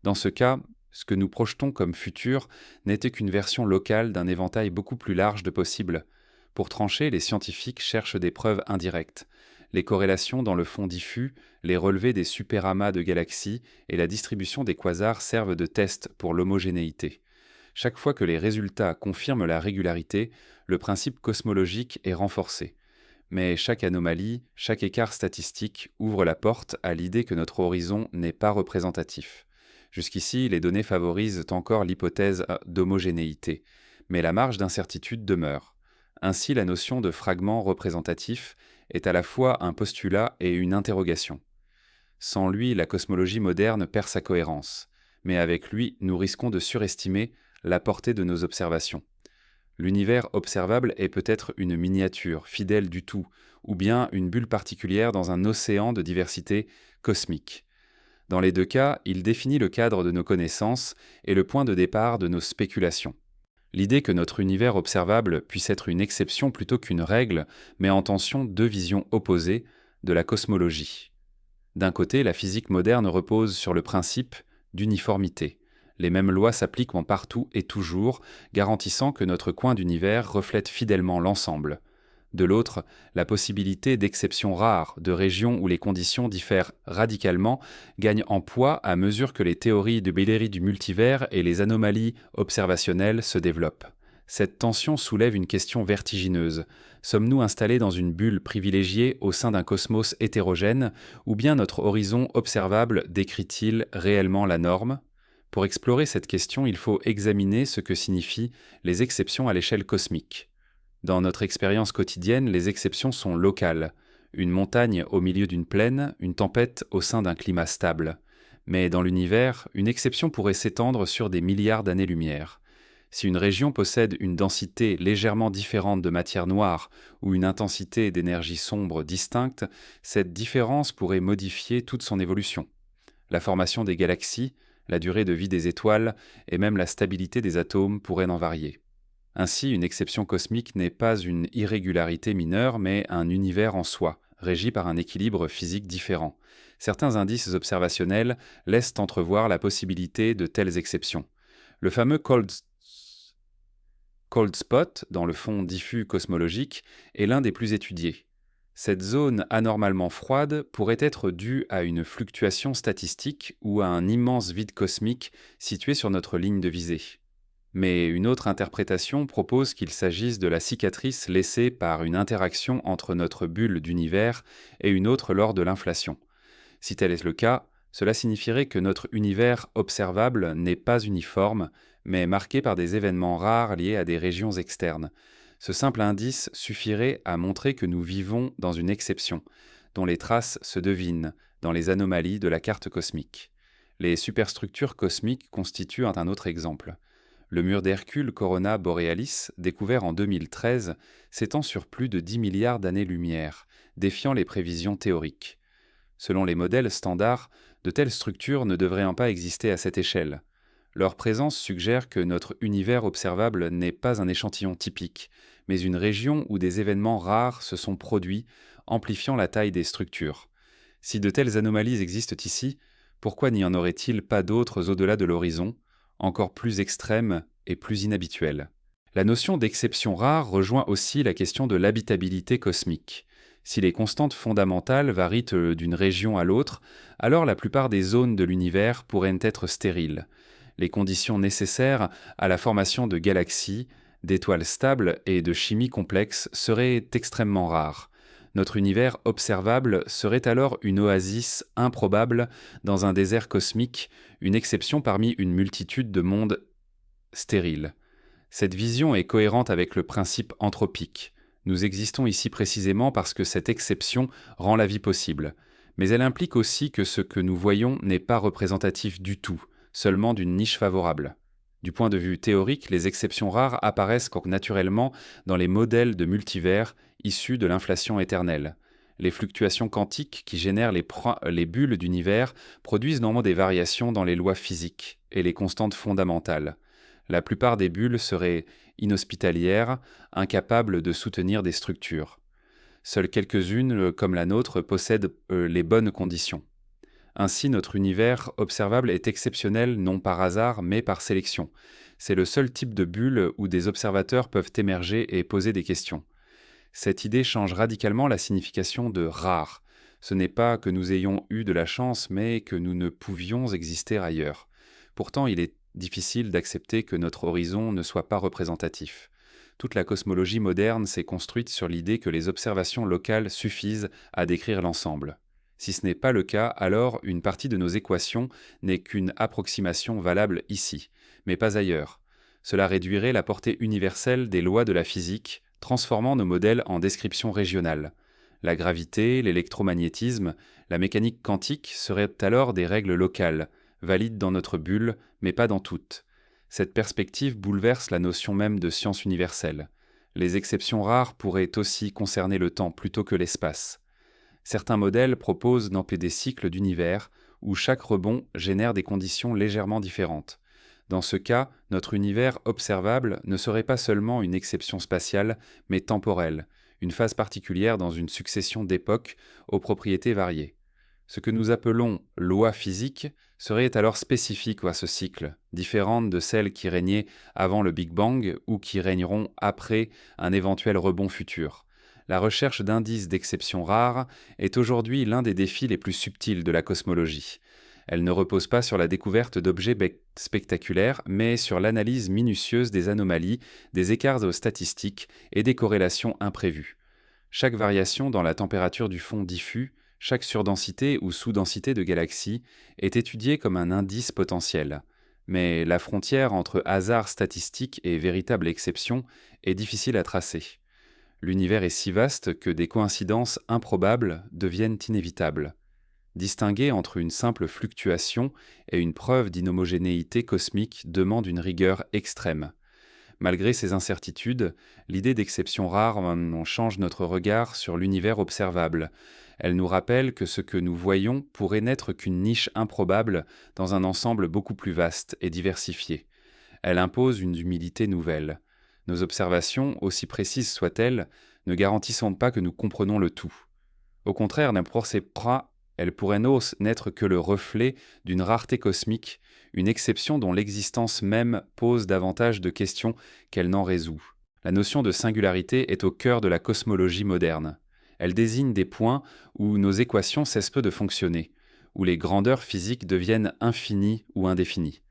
Dans ce cas, ce que nous projetons comme futur n'était qu'une version locale d'un éventail beaucoup plus large de possibles. Pour trancher, les scientifiques cherchent des preuves indirectes. Les corrélations dans le fond diffus, les relevés des superamas de galaxies et la distribution des quasars servent de test pour l'homogénéité. Chaque fois que les résultats confirment la régularité, le principe cosmologique est renforcé. Mais chaque anomalie, chaque écart statistique ouvre la porte à l'idée que notre horizon n'est pas représentatif. Jusqu'ici, les données favorisent encore l'hypothèse d'homogénéité, mais la marge d'incertitude demeure. Ainsi, la notion de fragment représentatif est à la fois un postulat et une interrogation. Sans lui, la cosmologie moderne perd sa cohérence, mais avec lui, nous risquons de surestimer la portée de nos observations. L'univers observable est peut-être une miniature, fidèle du tout, ou bien une bulle particulière dans un océan de diversité cosmique. Dans les deux cas, il définit le cadre de nos connaissances et le point de départ de nos spéculations. L'idée que notre univers observable puisse être une exception plutôt qu'une règle met en tension deux visions opposées de la cosmologie. D'un côté, la physique moderne repose sur le principe d'uniformité. Les mêmes lois s'appliquent partout et toujours, garantissant que notre coin d'univers reflète fidèlement l'ensemble. De l'autre, la possibilité d'exceptions rares, de régions où les conditions diffèrent radicalement, gagne en poids à mesure que les théories de Belleri du multivers et les anomalies observationnelles se développent. Cette tension soulève une question vertigineuse. Sommes-nous installés dans une bulle privilégiée au sein d'un cosmos hétérogène, ou bien notre horizon observable décrit-il réellement la norme ? Pour explorer cette question, il faut examiner ce que signifient les exceptions à l'échelle cosmique. Dans notre expérience quotidienne, les exceptions sont locales. Une montagne au milieu d'une plaine, une tempête au sein d'un climat stable. Mais dans l'univers, une exception pourrait s'étendre sur des milliards d'années-lumière. Si une région possède une densité légèrement différente de matière noire ou une intensité d'énergie sombre distincte, cette différence pourrait modifier toute son évolution. La formation des galaxies, la durée de vie des étoiles et même la stabilité des atomes pourraient en varier. Ainsi, une exception cosmique n'est pas une irrégularité mineure, mais un univers en soi, régi par un équilibre physique différent. Certains indices observationnels laissent entrevoir la possibilité de telles exceptions. Le fameux cold spot, dans le fond diffus cosmologique, est l'un des plus étudiés. Cette zone anormalement froide pourrait être due à une fluctuation statistique ou à un immense vide cosmique situé sur notre ligne de visée. Mais une autre interprétation propose qu'il s'agisse de la cicatrice laissée par une interaction entre notre bulle d'univers et une autre lors de l'inflation. Si tel est le cas, cela signifierait que notre univers observable n'est pas uniforme, mais marqué par des événements rares liés à des régions externes. Ce simple indice suffirait à montrer que nous vivons dans une exception, dont les traces se devinent dans les anomalies de la carte cosmique. Les superstructures cosmiques constituent un autre exemple. Le mur d'Hercule Corona Borealis, découvert en 2013, s'étend sur plus de 10 milliards d'années-lumière, défiant les prévisions théoriques. Selon les modèles standards, de telles structures ne devraient pas exister à cette échelle. Leur présence suggère que notre univers observable n'est pas un échantillon typique, mais une région où des événements rares se sont produits, amplifiant la taille des structures. Si de telles anomalies existent ici, pourquoi n'y en aurait-il pas d'autres au-delà de l'horizon, encore plus extrêmes et plus inhabituelles? La notion d'exception rare rejoint aussi la question de l'habitabilité cosmique. Si les constantes fondamentales varient d'une région à l'autre, alors la plupart des zones de l'univers pourraient être stériles. Les conditions nécessaires à la formation de galaxies, d'étoiles stables et de chimie complexe seraient extrêmement rares. Notre univers observable serait alors une oasis improbable dans un désert cosmique, une exception parmi une multitude de mondes stériles. Cette vision est cohérente avec le principe anthropique. Nous existons ici précisément parce que cette exception rend la vie possible. Mais elle implique aussi que ce que nous voyons n'est pas représentatif du tout, seulement d'une niche favorable. Du point de vue théorique, les exceptions rares apparaissent naturellement dans les modèles de multivers issus de l'inflation éternelle. Les fluctuations quantiques qui génèrent les bulles d'univers produisent normalement des variations dans les lois physiques et les constantes fondamentales. La plupart des bulles seraient inhospitalières, incapables de soutenir des structures. Seules quelques-unes, comme la nôtre, possèdent les bonnes conditions. Ainsi, notre univers observable est exceptionnel non par hasard, mais par sélection. C'est le seul type de bulle où des observateurs peuvent émerger et poser des questions. Cette idée change radicalement la signification de « rare ». Ce n'est pas que nous ayons eu de la chance, mais que nous ne pouvions exister ailleurs. Pourtant, il est difficile d'accepter que notre horizon ne soit pas représentatif. Toute la cosmologie moderne s'est construite sur l'idée que les observations locales suffisent à décrire l'ensemble. Si ce n'est pas le cas, alors une partie de nos équations n'est qu'une approximation valable ici, mais pas ailleurs. Cela réduirait la portée universelle des lois de la physique, transformant nos modèles en descriptions régionales. La gravité, l'électromagnétisme, la mécanique quantique seraient alors des règles locales, valides dans notre bulle, mais pas dans toutes. Cette perspective bouleverse la notion même de science universelle. Les exceptions rares pourraient aussi concerner le temps plutôt que l'espace. Certains modèles proposent des cycles d'univers où chaque rebond génère des conditions légèrement différentes. Dans ce cas, notre univers observable ne serait pas seulement une exception spatiale, mais temporelle, une phase particulière dans une succession d'époques aux propriétés variées. Ce que nous appelons loi physique serait alors spécifique à ce cycle, différente de celles qui régnaient avant le Big Bang ou qui régneront après un éventuel rebond futur. La recherche d'indices d'exception rares est aujourd'hui l'un des défis les plus subtils de la cosmologie. Elle ne repose pas sur la découverte d'objets spectaculaires, mais sur l'analyse minutieuse des anomalies, des écarts statistiques et des corrélations imprévues. Chaque variation dans la température du fond diffus, chaque surdensité ou sous-densité de galaxies est étudiée comme un indice potentiel. Mais la frontière entre hasard statistique et véritable exception est difficile à tracer. L'univers est si vaste que des coïncidences improbables deviennent inévitables. Distinguer entre une simple fluctuation et une preuve d'inhomogénéité cosmique demande une rigueur extrême. Malgré ces incertitudes, l'idée d'exception rare change notre regard sur l'univers observable. Elle nous rappelle que ce que nous voyons pourrait n'être qu'une niche improbable dans un ensemble beaucoup plus vaste et diversifié. Elle impose une humilité nouvelle. Nos observations, aussi précises soient-elles, ne garantissent pas que nous comprenons le tout. Au contraire, elles pourraient n'être que le reflet d'une rareté cosmique, une exception dont l'existence même pose davantage de questions qu'elle n'en résout. La notion de singularité est au cœur de la cosmologie moderne. Elle désigne des points où nos équations cessent peu de fonctionner, où les grandeurs physiques deviennent infinies ou indéfinies.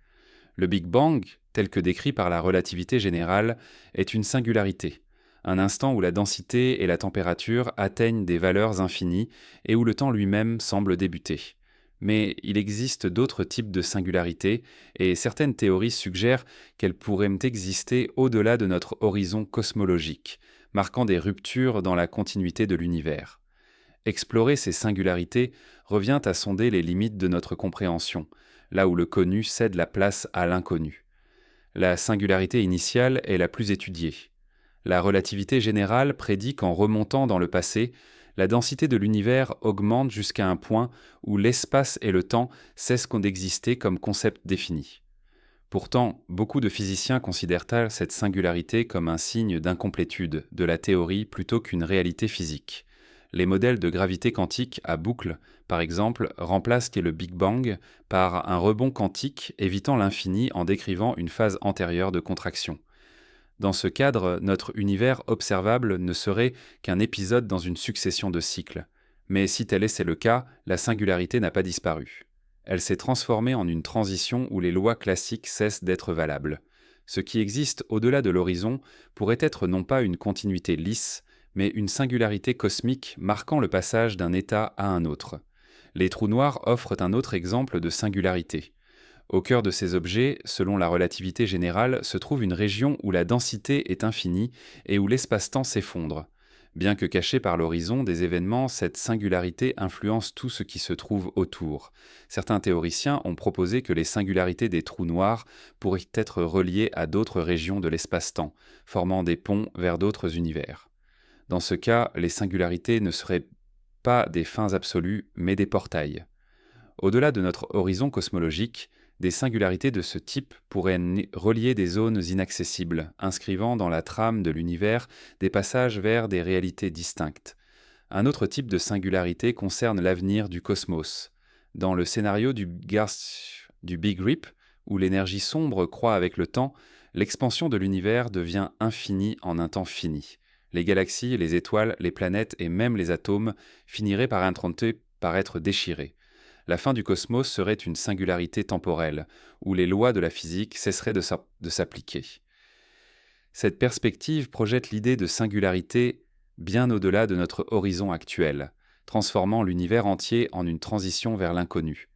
Le Big Bang, tel que décrit par la relativité générale, est une singularité, un instant où la densité et la température atteignent des valeurs infinies et où le temps lui-même semble débuter. Mais il existe d'autres types de singularités, et certaines théories suggèrent qu'elles pourraient exister au-delà de notre horizon cosmologique, marquant des ruptures dans la continuité de l'univers. Explorer ces singularités revient à sonder les limites de notre compréhension, là où le connu cède la place à l'inconnu. La singularité initiale est la plus étudiée. La relativité générale prédit qu'en remontant dans le passé, La densité de l'univers augmente jusqu'à un point où l'espace et le temps cessent d'exister comme concept défini. Pourtant, beaucoup de physiciens considèrent cette singularité comme un signe d'incomplétude de la théorie plutôt qu'une réalité physique. Les modèles de gravité quantique à boucle, par exemple, remplacent ce qu'est le Big Bang par un rebond quantique évitant l'infini en décrivant une phase antérieure de contraction. Dans ce cadre, notre univers observable ne serait qu'un épisode dans une succession de cycles. Mais si tel était le cas, la singularité n'a pas disparu. Elle s'est transformée en une transition où les lois classiques cessent d'être valables. Ce qui existe au-delà de l'horizon pourrait être non pas une continuité lisse, mais une singularité cosmique marquant le passage d'un état à un autre. Les trous noirs offrent un autre exemple de singularité. Au cœur de ces objets, selon la relativité générale, se trouve une région où la densité est infinie et où l'espace-temps s'effondre. Bien que cachée par l'horizon des événements, cette singularité influence tout ce qui se trouve autour. Certains théoriciens ont proposé que les singularités des trous noirs pourraient être reliées à d'autres régions de l'espace-temps, formant des ponts vers d'autres univers. Dans ce cas, les singularités ne seraient pas des fins absolues, mais des portails. Au-delà de notre horizon cosmologique, des singularités de ce type pourraient relier des zones inaccessibles, inscrivant dans la trame de l'univers des passages vers des réalités distinctes. Un autre type de singularité concerne l'avenir du cosmos. Dans le scénario du Big Rip, où l'énergie sombre croît avec le temps, l'expansion de l'univers devient infinie en un temps fini. Les galaxies, les étoiles, les planètes et même les atomes finiraient par être déchirés. La fin du cosmos serait une singularité temporelle, où les lois de la physique cesseraient de s'appliquer. Cette perspective projette l'idée de singularité bien au-delà de notre horizon actuel, transformant l'univers entier en une transition vers l'inconnu.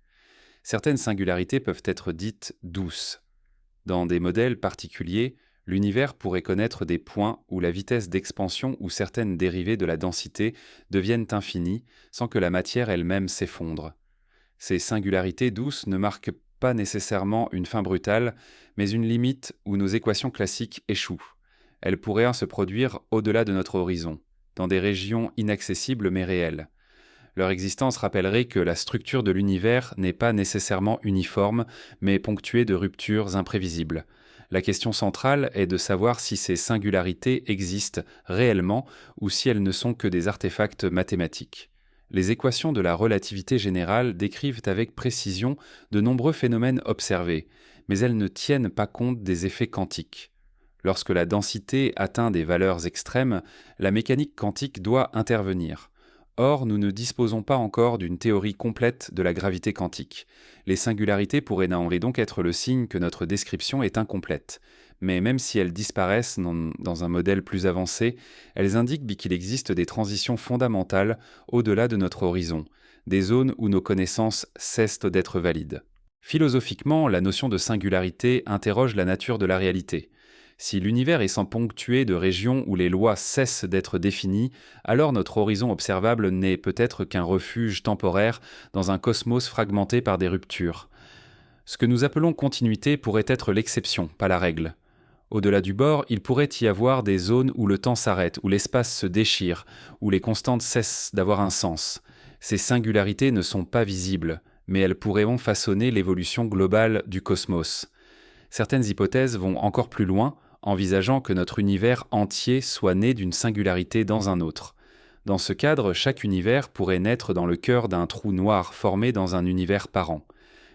Certaines singularités peuvent être dites douces. Dans des modèles particuliers, l'univers pourrait connaître des points où la vitesse d'expansion ou certaines dérivées de la densité deviennent infinies sans que la matière elle-même s'effondre. Ces singularités douces ne marquent pas nécessairement une fin brutale, mais une limite où nos équations classiques échouent. Elles pourraient se produire au-delà de notre horizon, dans des régions inaccessibles mais réelles. Leur existence rappellerait que la structure de l'univers n'est pas nécessairement uniforme, mais ponctuée de ruptures imprévisibles. La question centrale est de savoir si ces singularités existent réellement ou si elles ne sont que des artefacts mathématiques. Les équations de la relativité générale décrivent avec précision de nombreux phénomènes observés, mais elles ne tiennent pas compte des effets quantiques. Lorsque la densité atteint des valeurs extrêmes, la mécanique quantique doit intervenir. Or, nous ne disposons pas encore d'une théorie complète de la gravité quantique. Les singularités pourraient donc être le signe que notre description est incomplète. Mais même si elles disparaissent dans un modèle plus avancé, elles indiquent qu'il existe des transitions fondamentales au-delà de notre horizon, des zones où nos connaissances cessent d'être valides. Philosophiquement, la notion de singularité interroge la nature de la réalité. Si l'univers est sans ponctué de régions où les lois cessent d'être définies, alors notre horizon observable n'est peut-être qu'un refuge temporaire dans un cosmos fragmenté par des ruptures. Ce que nous appelons continuité pourrait être l'exception, pas la règle. Au-delà du bord, il pourrait y avoir des zones où le temps s'arrête, où l'espace se déchire, où les constantes cessent d'avoir un sens. Ces singularités ne sont pas visibles, mais elles pourraient façonner l'évolution globale du cosmos. Certaines hypothèses vont encore plus loin, envisageant que notre univers entier soit né d'une singularité dans un autre. Dans ce cadre, chaque univers pourrait naître dans le cœur d'un trou noir formé dans un univers parent.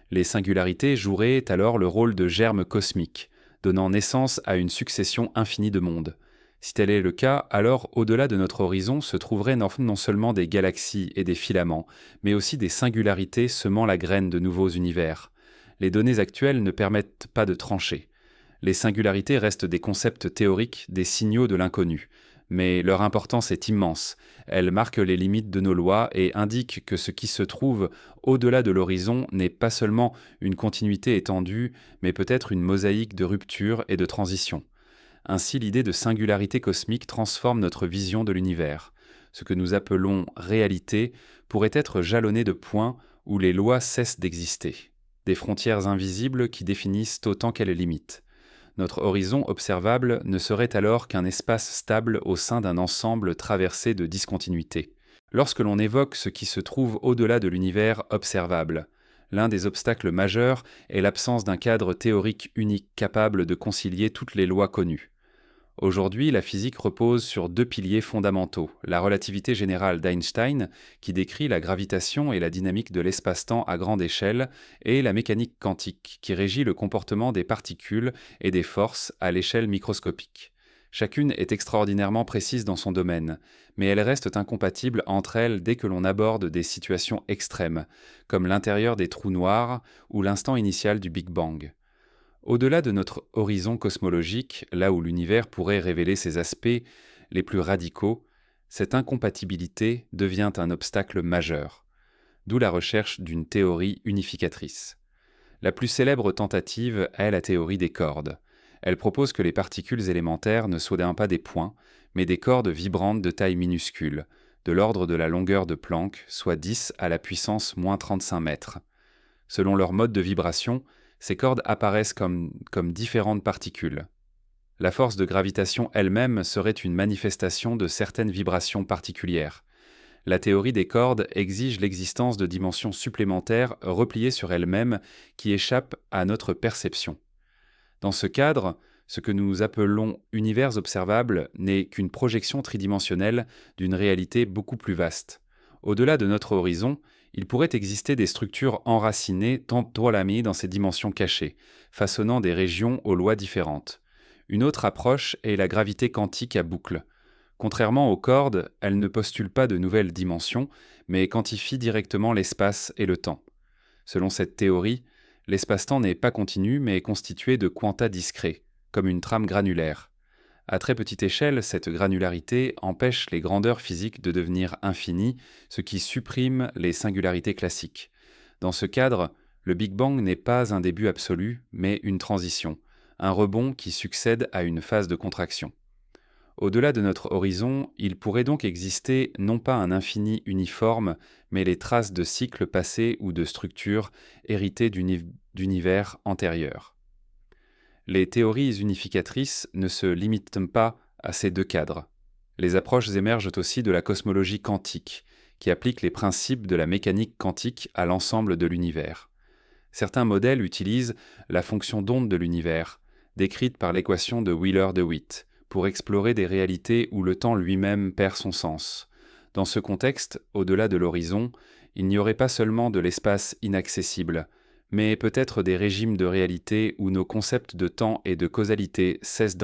Les singularités joueraient alors le rôle de germes cosmiques, donnant naissance à une succession infinie de mondes. Si tel est le cas, alors au-delà de notre horizon se trouveraient non seulement des galaxies et des filaments, mais aussi des singularités semant la graine de nouveaux univers. Les données actuelles ne permettent pas de trancher. Les singularités restent des concepts théoriques, des signaux de l'inconnu. Mais leur importance est immense. Elles marquent les limites de nos lois et indiquent que ce qui se trouve au-delà de l'horizon n'est pas seulement une continuité étendue, mais peut-être une mosaïque de ruptures et de transitions. Ainsi, l'idée de singularité cosmique transforme notre vision de l'univers. Ce que nous appelons réalité pourrait être jalonné de points où les lois cessent d'exister, des frontières invisibles qui définissent autant qu'elles limitent. Notre horizon observable ne serait alors qu'un espace stable au sein d'un ensemble traversé de discontinuités. Lorsque l'on évoque ce qui se trouve au-delà de l'univers observable, l'un des obstacles majeurs est l'absence d'un cadre théorique unique capable de concilier toutes les lois connues. Aujourd'hui, la physique repose sur deux piliers fondamentaux: la relativité générale d'Einstein, qui décrit la gravitation et la dynamique de l'espace-temps à grande échelle, et la mécanique quantique, qui régit le comportement des particules et des forces à l'échelle microscopique. Chacune est extraordinairement précise dans son domaine, mais elles restent incompatibles entre elles dès que l'on aborde des situations extrêmes, comme l'intérieur des trous noirs ou l'instant initial du Big Bang. Au-delà de notre horizon cosmologique, là où l'univers pourrait révéler ses aspects les plus radicaux, cette incompatibilité devient un obstacle majeur, d'où la recherche d'une théorie unificatrice. La plus célèbre tentative est la théorie des cordes. Elle propose que les particules élémentaires ne soient pas des points, mais des cordes vibrantes de taille minuscule, de l'ordre de la longueur de Planck, soit 10 à la puissance moins 35 mètres. Selon leur mode de vibration, ces cordes apparaissent comme différentes particules. La force de gravitation elle-même serait une manifestation de certaines vibrations particulières. La théorie des cordes exige l'existence de dimensions supplémentaires repliées sur elles-mêmes qui échappent à notre perception. Dans ce cadre, ce que nous appelons univers observable n'est qu'une projection tridimensionnelle d'une réalité beaucoup plus vaste. Au-delà de notre horizon, il pourrait exister des structures enracinées tantôt dans ces dimensions cachées, façonnant des régions aux lois différentes. Une autre approche est la gravité quantique à boucle. Contrairement aux cordes, elle ne postule pas de nouvelles dimensions, mais quantifie directement l'espace et le temps. Selon cette théorie, l'espace-temps n'est pas continu, mais est constitué de quanta discrets, comme une trame granulaire. À très petite échelle, cette granularité empêche les grandeurs physiques de devenir infinies, ce qui supprime les singularités classiques. Dans ce cadre, le Big Bang n'est pas un début absolu, mais une transition, un rebond qui succède à une phase de contraction. Au-delà de notre horizon, il pourrait donc exister non pas un infini uniforme, mais les traces de cycles passés ou de structures héritées d'univers antérieurs. Les théories unificatrices ne se limitent pas à ces deux cadres. Les approches émergent aussi de la cosmologie quantique, qui applique les principes de la mécanique quantique à l'ensemble de l'univers. Certains modèles utilisent la fonction d'onde de l'univers, décrite par l'équation de Wheeler-DeWitt, pour explorer des réalités où le temps lui-même perd son sens. Dans ce contexte, au-delà de l'horizon, il n'y aurait pas seulement de l'espace inaccessible, mais peut-être des régimes de réalité où nos concepts de temps et de causalité cessent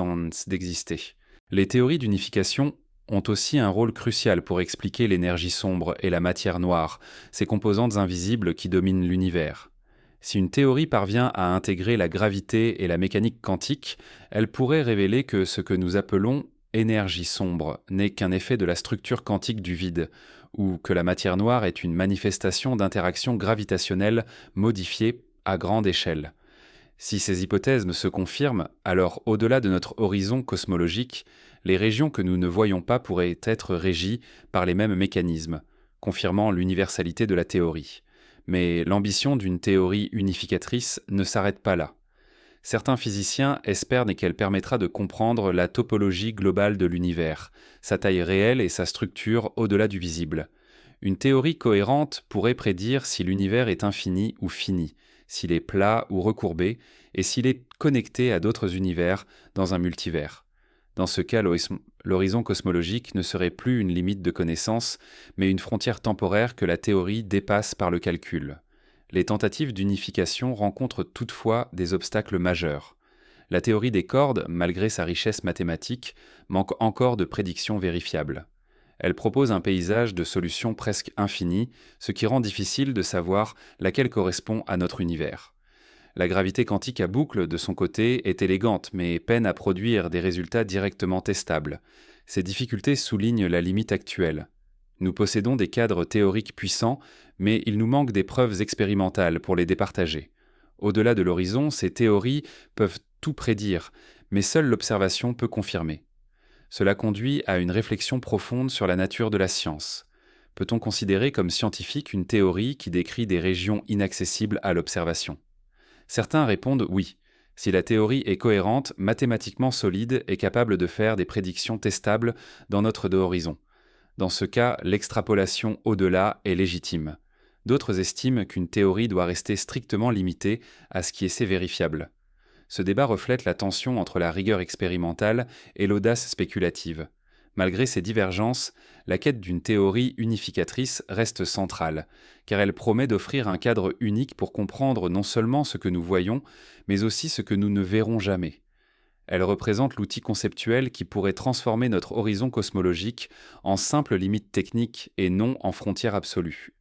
d'exister. Les théories d'unification ont aussi un rôle crucial pour expliquer l'énergie sombre et la matière noire, ces composantes invisibles qui dominent l'univers. Si une théorie parvient à intégrer la gravité et la mécanique quantique, elle pourrait révéler que ce que nous appelons énergie sombre n'est qu'un effet de la structure quantique du vide, ou que la matière noire est une manifestation d'interactions gravitationnelles modifiées à grande échelle. Si ces hypothèses ne se confirment, alors au-delà de notre horizon cosmologique, les régions que nous ne voyons pas pourraient être régies par les mêmes mécanismes, confirmant l'universalité de la théorie. Mais l'ambition d'une théorie unificatrice ne s'arrête pas là. Certains physiciens espèrent qu'elle permettra de comprendre la topologie globale de l'univers, sa taille réelle et sa structure au-delà du visible. Une théorie cohérente pourrait prédire si l'univers est infini ou fini, s'il est plat ou recourbé, et s'il est connecté à d'autres univers dans un multivers. Dans ce cas, l'horizon cosmologique ne serait plus une limite de connaissance, mais une frontière temporaire que la théorie dépasse par le calcul. Les tentatives d'unification rencontrent toutefois des obstacles majeurs. La théorie des cordes, malgré sa richesse mathématique, manque encore de prédictions vérifiables. Elle propose un paysage de solutions presque infinies, ce qui rend difficile de savoir laquelle correspond à notre univers. La gravité quantique à boucle, de son côté, est élégante, mais peine à produire des résultats directement testables. Ces difficultés soulignent la limite actuelle. Nous possédons des cadres théoriques puissants, mais il nous manque des preuves expérimentales pour les départager. Au-delà de l'horizon, ces théories peuvent tout prédire, mais seule l'observation peut confirmer. Cela conduit à une réflexion profonde sur la nature de la science. Peut-on considérer comme scientifique une théorie qui décrit des régions inaccessibles à l'observation ? Certains répondent oui, si la théorie est cohérente, mathématiquement solide et capable de faire des prédictions testables dans notre horizon. Dans ce cas, l'extrapolation au-delà est légitime. D'autres estiment qu'une théorie doit rester strictement limitée à ce qui est vérifiable. Ce débat reflète la tension entre la rigueur expérimentale et l'audace spéculative. Malgré ces divergences, la quête d'une théorie unificatrice reste centrale, car elle promet d'offrir un cadre unique pour comprendre non seulement ce que nous voyons, mais aussi ce que nous ne verrons jamais. Elle représente l'outil conceptuel qui pourrait transformer notre horizon cosmologique en simple limite technique et non en frontière absolue.